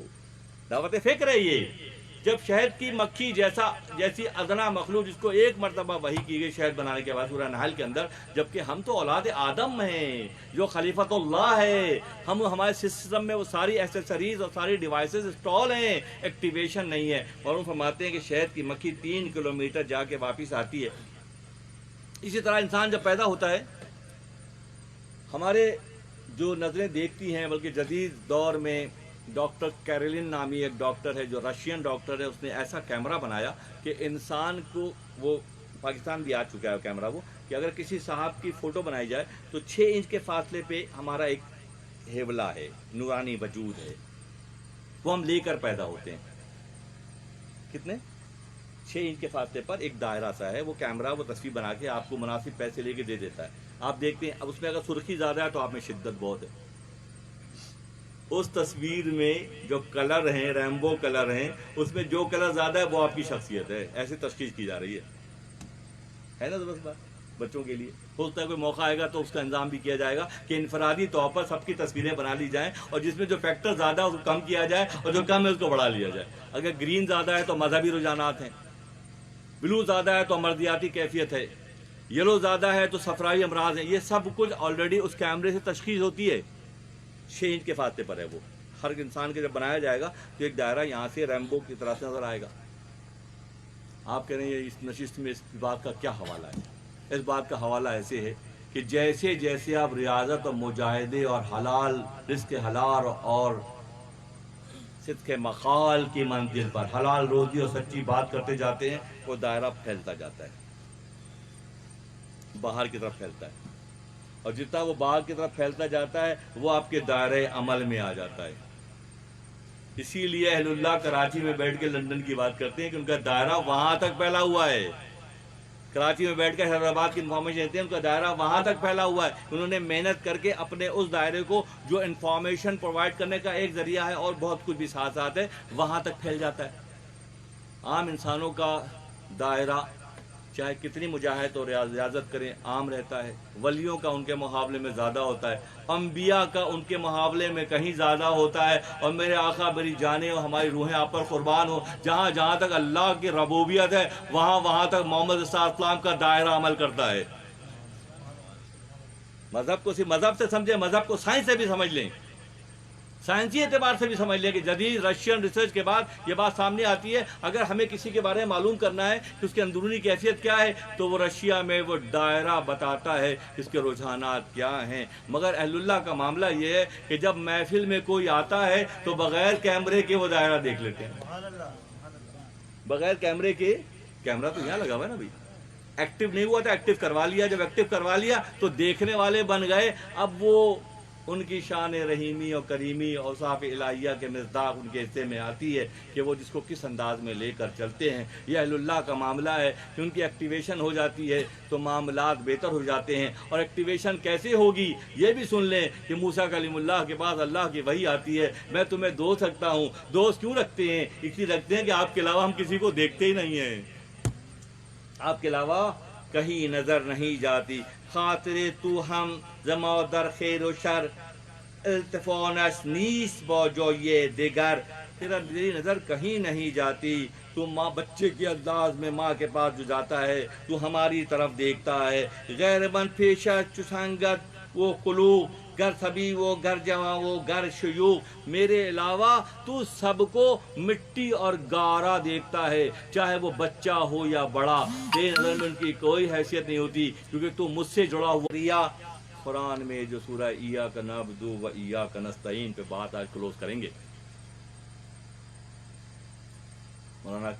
دعوت فکر ہے یہ. جب شہد کی مکھی جیسی ادنا مخلوق جس کو ایک مرتبہ وحی کی گئی شہد بنانے کے بعد سورہ نحل کے اندر، جبکہ ہم تو اولاد آدم ہیں جو خلیفۃ اللہ ہے، ہمارے سسٹم میں وہ ساری ایسیسریز اور ساری ڈیوائسز انسٹال ہیں، ایکٹیویشن نہیں ہے. اور ہم فرماتے ہیں کہ شہد کی مکھی 3 کلومیٹر جا کے واپس آتی ہے. اسی طرح انسان جب پیدا ہوتا ہے، ہمارے جو نظریں دیکھتی ہیں، بلکہ جدید دور میں ڈاکٹر کیرولن نامی ایک ڈاکٹر ہے جو رشین ڈاکٹر ہے، اس نے ایسا کیمرہ بنایا کہ انسان کو، وہ پاکستان بھی آ چکا ہے کیمرہ، وہ کہ اگر کسی صاحب کی فوٹو بنائی جائے تو 6 انچ کے فاصلے پہ ہمارا ایک ہیولہ ہے، نورانی وجود ہے، وہ ہم لے کر پیدا ہوتے ہیں. کتنے 6 انچ کے فاصلے پر ایک دائرہ سا ہے، وہ کیمرہ وہ تصویر بنا کے آپ کو مناسب پیسے لے کے دے دیتا ہے. آپ دیکھتے ہیں اب اس میں اگر سرخی زیادہ ہے تو آپ میں شدت بہت ہے. اس تصویر میں جو کلر ہیں، ریمبو کلر ہیں، اس میں جو کلر زیادہ ہے وہ آپ کی شخصیت ہے. ایسی تشخیص کی جا رہی ہے نا زبردست بات بچوں کے لیے. ہو سکتا ہے کوئی موقع آئے گا تو اس کا انتظام بھی کیا جائے گا کہ انفرادی طور پر سب کی تصویریں بنا لی جائیں، اور جس میں جو فیکٹر زیادہ ہے اس کو کم کیا جائے اور جو کم ہے اس کو بڑھا لیا جائے. اگر گرین زیادہ ہے تو مذہبی رجحانات ہیں، بلو زیادہ ہے تو مردیاتی کیفیت ہے، یلو زیادہ ہے تو صفرائی امراض ہیں. یہ سب کچھ آلریڈی اس کیمرے سے تشخیص ہوتی ہے. 6 انچ کے فاصلے پر ہے وہ. ہر انسان کے جب بنایا جائے گا تو ایک دائرہ یہاں سے ریمبو کی طرح سے نظر آئے گا. آپ کہہ رہے ہیں اس نشست میں اس بات کا کیا حوالہ ہے؟ اس بات کا حوالہ ایسے ہے کہ جیسے جیسے آپ ریاضت اور مجاہدے اور حلال رزق حلال اور صدق مقال کی منزل پر حلال روزی اور سچی بات کرتے جاتے ہیں، وہ دائرہ پھیلتا جاتا ہے، باہر کی طرف پھیلتا ہے. اور جتنا وہ باہر کی طرف پھیلتا جاتا ہے وہ آپ کے دائرۂ عمل میں آ جاتا ہے. اسی لیے اہل اللہ کراچی میں بیٹھ کے لندن کی بات کرتے ہیں کہ ان کا دائرہ وہاں تک پھیلا ہوا ہے. کراچی میں بیٹھ کر حیدرآباد کی انفارمیشن دیتے ہیں، ان کا دائرہ وہاں تک پھیلا ہوا ہے. انہوں نے محنت کر کے اپنے اس دائرے کو جو انفارمیشن پرووائڈ کرنے کا ایک ذریعہ ہے اور بہت کچھ بھی ساتھ ساتھ ہے، وہاں تک پھیل جاتا ہے. عام انسانوں کا دائرہ چاہے کتنی مجاہد اور ریاضت کریں عام رہتا ہے. ولیوں کا ان کے مقابلے میں زیادہ ہوتا ہے، انبیاء کا ان کے مقابلے میں کہیں زیادہ ہوتا ہے. اور میرے آقا میری جانیں اور ہماری روحیں آپ پر قربان ہو، جہاں جہاں تک اللہ کی ربوبیت ہے وہاں تک محمد صلی اللہ علیہ وسلم کا دائرہ عمل کرتا ہے. مذہب کو صرف مذہب سے سمجھیں، مذہب کو سائنس سے بھی سمجھ لیں، سائنسی اعتبار سے بھی سمجھ لیں کہ جدید رشین ریسرچ کے بعد یہ بات سامنے آتی ہے. اگر ہمیں کسی کے بارے میں معلوم کرنا ہے کہ اس کی اندرونی کیفیت کیا ہے تو وہ رشیا میں وہ دائرہ بتاتا ہے اس کے رجحانات کیا ہیں. مگر اہل اللہ کا معاملہ یہ ہے کہ جب محفل میں کوئی آتا ہے تو بغیر کیمرے کے وہ دائرہ دیکھ لیتے ہیں. بغیر کیمرے کے، کیمرہ تو یہاں لگا ہوا ہے نا بھائی، ایکٹیو نہیں ہوا تھا، ایکٹیو کروا لیا. جب ایکٹیو کروا لیا تو دیکھنے والے بن گئے. اب وہ ان کی شان رحیمی اور کریمی اور صاف الہیہ کے مصداق ان کے حصے میں آتی ہے کہ وہ جس کو کس انداز میں لے کر چلتے ہیں. یہ اہل اللہ کا معاملہ ہے کہ ان کی ایکٹیویشن ہو جاتی ہے تو معاملات بہتر ہو جاتے ہیں. اور ایکٹیویشن کیسے ہوگی یہ بھی سن لیں کہ موسیٰ کلیم اللہ کے پاس اللہ کی وحی آتی ہے، میں تمہیں دوست رکھتا ہوں. دوست کیوں رکھتے ہیں؟ اس لیے رکھتے ہیں کہ آپ کے علاوہ ہم کسی کو دیکھتے ہی نہیں ہیں، آپ کے علاوہ کہیں نظر نہیں جاتی. خاطر تو ہم زما در خیر و شر التفانش نیست با جویے دیگر. تیری نظر کہیں نہیں جاتی، تو ماں بچے کے انداز میں ماں کے پاس جو جاتا ہے تو ہماری طرف دیکھتا ہے. غیر من پیشہ چسنگت وہ قلوب گر سبھی وہ گر جواں وہ گر شیوخ. میرے علاوہ تو سب کو مٹی اور گارا دیکھتا ہے، چاہے وہ بچہ ہو یا بڑا. تیری نظر میں ان کی کوئی حیثیت نہیں ہوتی کیونکہ تو مجھ سے جڑا ہوا. ریا قرآن میں جو سورہ ایاک نعبد و ایاک نستعین پہ بات آج کلوز کریں گے. مولانا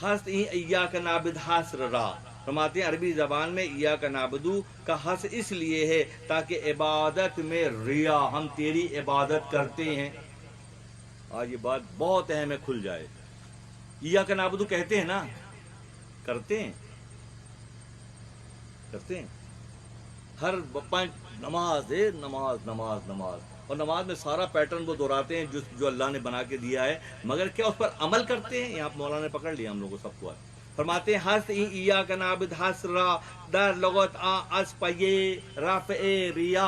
حسد ایاک نعبد حسر را فرماتے ہیں عربی زبان میں ایاک نعبد کا حس اس لیے ہے تاکہ عبادت میں ریا، ہم تیری عبادت کرتے ہیں. آج یہ بات بہت اہم ہے، کھل جائے. ایاک نعبد کہتے ہیں نا، کرتے ہیں ہر نماز ہے، نماز نماز نماز، اور نماز میں سارا پیٹرن وہ دہراتے ہیں جو اللہ نے بنا کے دیا ہے. مگر کیا اس پر عمل کرتے ہیں؟ یہاں مولانا نے پکڑ لیا ہم لوگوں سب کو. فرماتے ہیں حس ایاک نعبد حسرا در لغت از پے رفع ریا.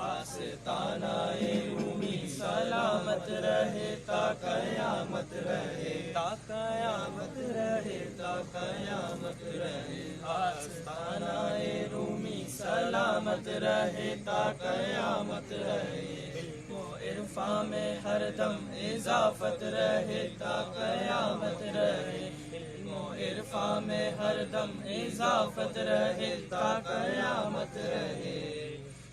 آستانہ رومی سلامت رہے تا قیامت رہے، تا قیامت رہے، تا قیامت رہے، آستانہ رومی سلامت رہے تا قیامت رہے، علم و عرفان میں ہر دم اضافت رہے تا قیامت رہے، علم و عرفان میں ہر دم اضافت رہے تا قیامت رہے،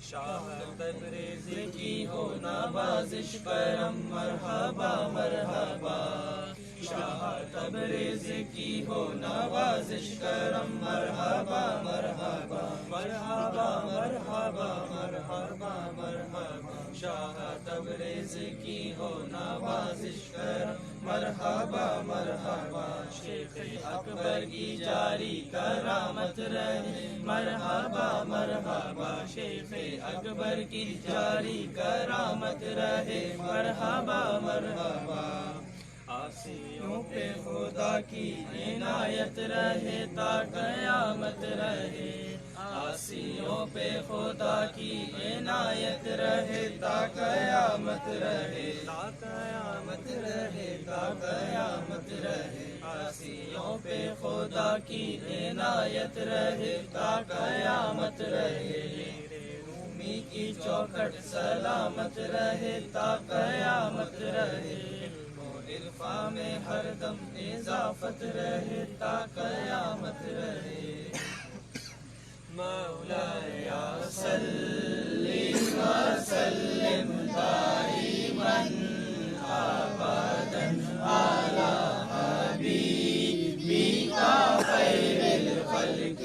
شاہ تبریز کی ہو نوازش کرم مرحبا مرحبا، شاہ تبریز کی ہو نوازش کرم مرحبا مرحبا، مرحبا مرحبا مرحبا مرحبا، شاہ تبریز کی ہو نوازش کرم مرحبا مرحبا، شیخ اکبر کی جاری کرامت رہے مرحبا مرحبا، شیخ اکبر کی جاری کرامت رہے مرحبا مرحبا، عاصیوں پہ خدا کی عنایت رہے تا قیامت رہے، عاصیوں پہ خدا کی عنایت رہے تا قیامت رہے، تا قیامت رہے، تا قیامت رہے، عاصیوں پہ خدا کی عنایت رہے تا قیامت رہے، رومی کی چوکھٹ سلامت رہے تا قیامت رہے، عرفان میں ہر دم اضافت رہے تا قیامت رہے، مولایا صلی وسلم دائما ابدا علی حبیبک خیر الخلق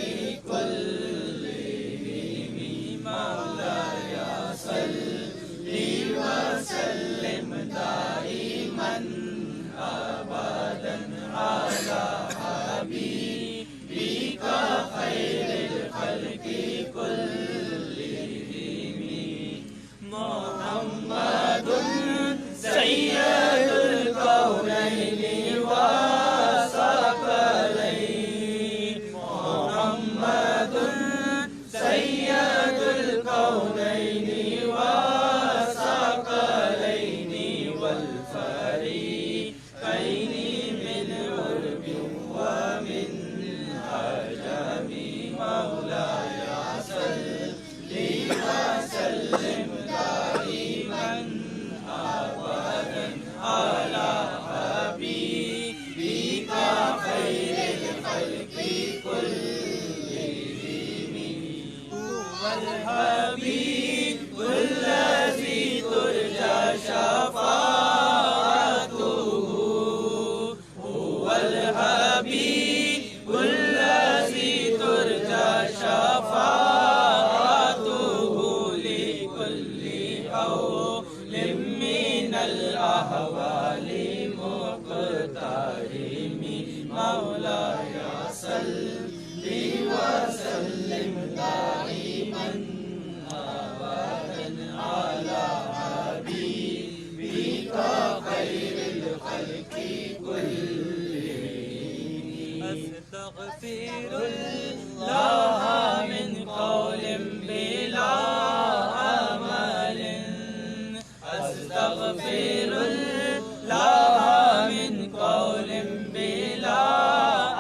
کلہم، مولایا صلی وسلم دائما ابدا علی حبیبک خیر الخلق کلہم، محمد سید الکونین والثقلین، محمد سید الکونین والثقلین والفریقین من عرب ومن عجم، مولایا صلی وسلم دائما ابدا علی حبیبک خیر الخلق کلہم، هو الحبیب الذی ترجى شفاعته، هو الحبیب الذی ترجى شفاعته لكل حول من الأحوال مقتحم، مولایا صلی وسلم دائما ابدا علی حبیبک خیر الخلق کلہم، استغفر اللہ من قول بلا عمل، استغفر اللہ من قول بلا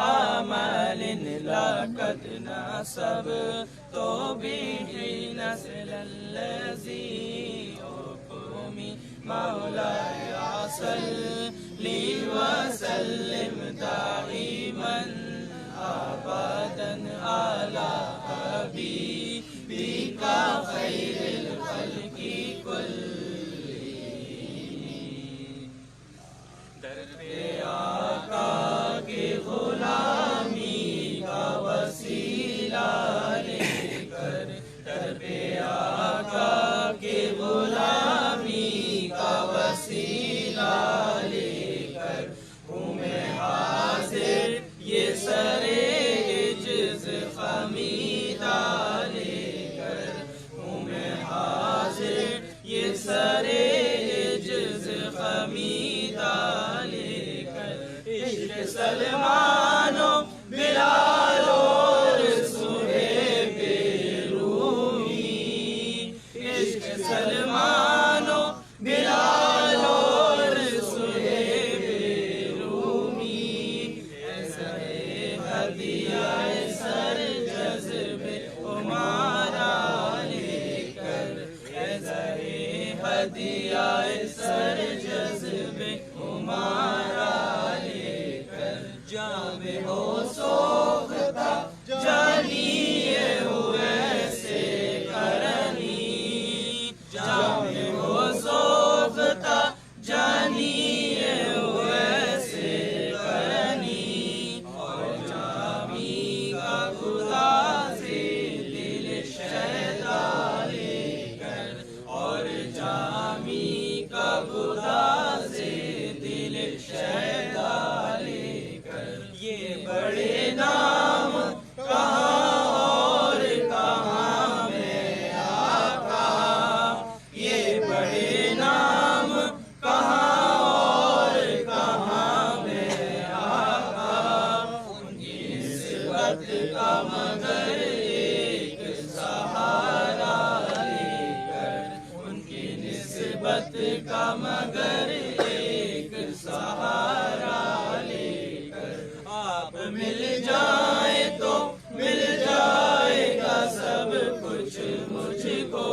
عمل، لقد نسبت به نسل الذی حکمی، مولایا صلی وسلم دائما ابدا علی حبیبک خیر الخلق کلہم، در پہ آقا کی غلامی کا وسیلہ لے کر، در پہ آقا کی غلامی کا وسیلہ لے کر، ہوں میں حاضر یہ ہدیہ سر جذبے ہمارا لے کر، اے زرے ہدیہ سر جذبے ہمارا لے کر، جام ہو سوختہ جانیے ہوئے سے کرنی، جام ہو سوختہ جانیے ہوئے سے کرنی، اور جامی کا خدا سے دل شیدا لے کر، اور جامی کا خدا سے دل شیدا لے کر، یہ بڑے نام کہاں اور کہاں میں آقا، یہ بڑے نام کہاں اور کہاں میں آقا، ان کی نسبت کا مگر ایک سہارا لے کر، ان کی نسبت کا مگر ایک سہارا لے کر، آپ مل جائیں تو مل جائے گا سب کچھ مجھ کو،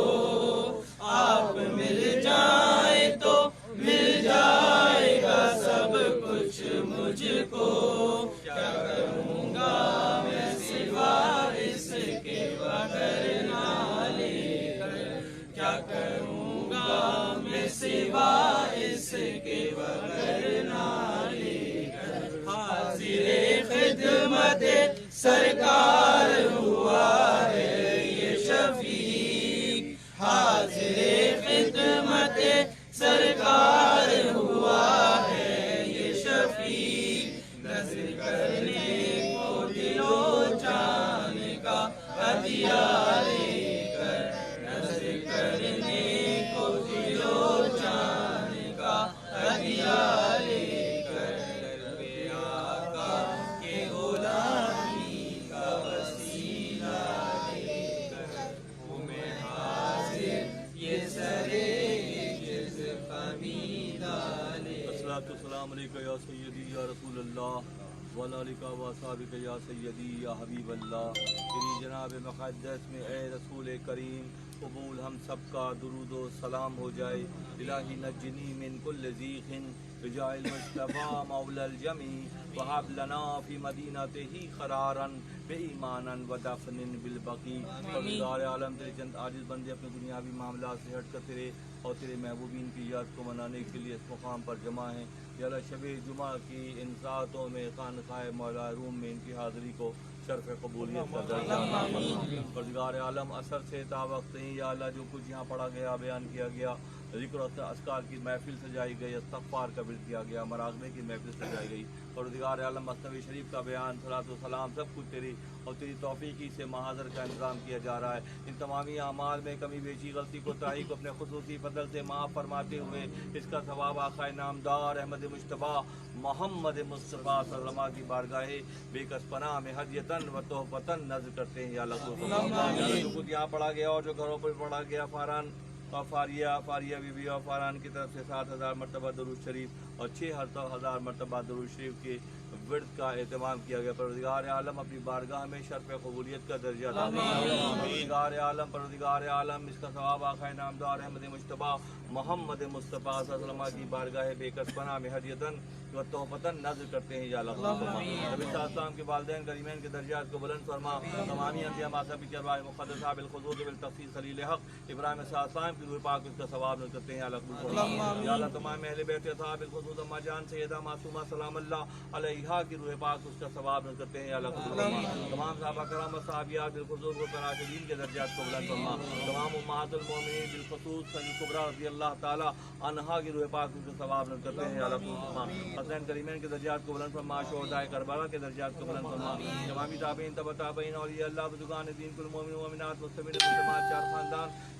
آپ مل جائیں تو مل جائے گا سب کچھ مجھ کو، کیا کروں گا میں سوا اس کے بغیر نہ لے کر، کیا کروں گا میں سوا اس کے بغیر نہ لے کر، حاضر خدمت سرکار ہوا ہے یہ شفیق، حاضر خدمت سرکار ہوا ہے یہ شفیق، نظر کرنے کو دل و جان کا ہدیہ لے کر، نظر کرنے کو دل و جان کا ہدیہ لے کر، دربے آقا کے غلامی کا وسیلہ لے کر، ہوں میں حاضر یہ سرے جذب خمیدہ لے کر۔ الصلاۃ والسلام علیکہ یا سیدی یا رسول اللہ وعلی آلکہ و اصحابہ یا سیدی یا حبیب اللہ، تیری جناب مقدس میں اے رسول کریم قبول ہم سب کا درود و سلام ہو جائے، الہی نجنی من کل ضیق بجاہ المصطفیٰ مولا الجمی، وہب لنا فی مدینتہ قرارا بایمانا ودفن بالبقیع۔ پروردگار عالم تیرے چند عاجز بندے اپنے دنیاوی معاملات سے ہٹ کر تیرے اور تیرے محبوبین کی یاد کو منانے کے لیے اس مقام پر جمع ہیں، یا اللہ شب جمعہ کی ان ساعتوں میں خانقاہ مولا روم میں ان کی حاضری کو شرف قبولیت کا درجہ عطا فرما۔ پروردگار عالم عصر سے تا وقت ہی یا اللہ جو کچھ یہاں پڑھا گیا، بیان کیا گیا، ذکر و اذکار کی محفل سجائی گئی، استغفار کا ورد کیا گیا، مراقبے کی محفل سجائی گئی، پروردگار عالم مثنوی شریف کا بیان، صلاۃ و سلام سب کچھ تیری اور تیری توفیقی سے محاضر کا انتظام کیا جا رہا ہے، ان تمامی اعمال میں کمی بیشی غلطی کوتاہی کو اپنے خصوصی فضل سے معاف فرماتے ہوئے اس کا ثواب آقا نامدار احمد مجتبیٰ محمد مصطفیٰ صلی اللہ علیہ وسلم کی بارگاہ بے کس پناہ میں ہدیتاً و تحفتاً نذر کرتے ہیں، یا اللہ جو کچھ یہاں پڑھا گیا اور جو گھروں پر پڑھا گیا، فاران اور فاریہ بی بی اور فاران کی طرف سے 7000 مرتبہ درود شریف اور 6000 مرتبہ درود شریف کے ورد کا اہتمام کیا گیا، پروردگار عالم اپنی بارگاہ میں شرف قبولیت کا درجہ عطا فرما۔ پروردگار عالم اس کا ثواب آقا نامدار احمد مجتبیٰ محمد مصطفیٰ صلی اللہ علیہ وسلم کی بارگاہ بے کس پناہ میں ہدیتاً و تحفتاً نذر کرتے ہیں، یا اللہ نبی صلی اللہ علیہ وسلم کے والدین کریمین کے درجات کو بلند فرما، تمامی انبیاء ماسب کی ارواح مقدسہ بالخصوص بالتخصیص خلیل حق ابراہیم صلی اللہ علیہ وسلم کی روح پاک اس کا ثواب نذر کرتے ہیں، یا اللہ یا اللہ تمام اہل بیت اصحاب بالخصوص اماں جان سیدہ معصومہ سلام اللہ علیہا کی روح پاک اس کا ثواب نذر کرتے ہیں، یا اللہ تمام صحابہ کرام و صحابیات بالخصوص راشدین کے درجات کو بلند فرما، تمام امہات المومنین بالخصوص سید کبریٰ رضی اللہ تعالی عنہا کی روح پاک اس کا ثواب نذر کرتے ہیں، یا اللہ حسین کریمین کے درجات کو بلند فرما، شہداء کربلا کے درجات کو بلند فرما، تمامی تابعین تبع تابعین اولیاء اللہ بزرگان دین کل مومن مومنات مسلمین مسلمات، 4 خاندان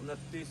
29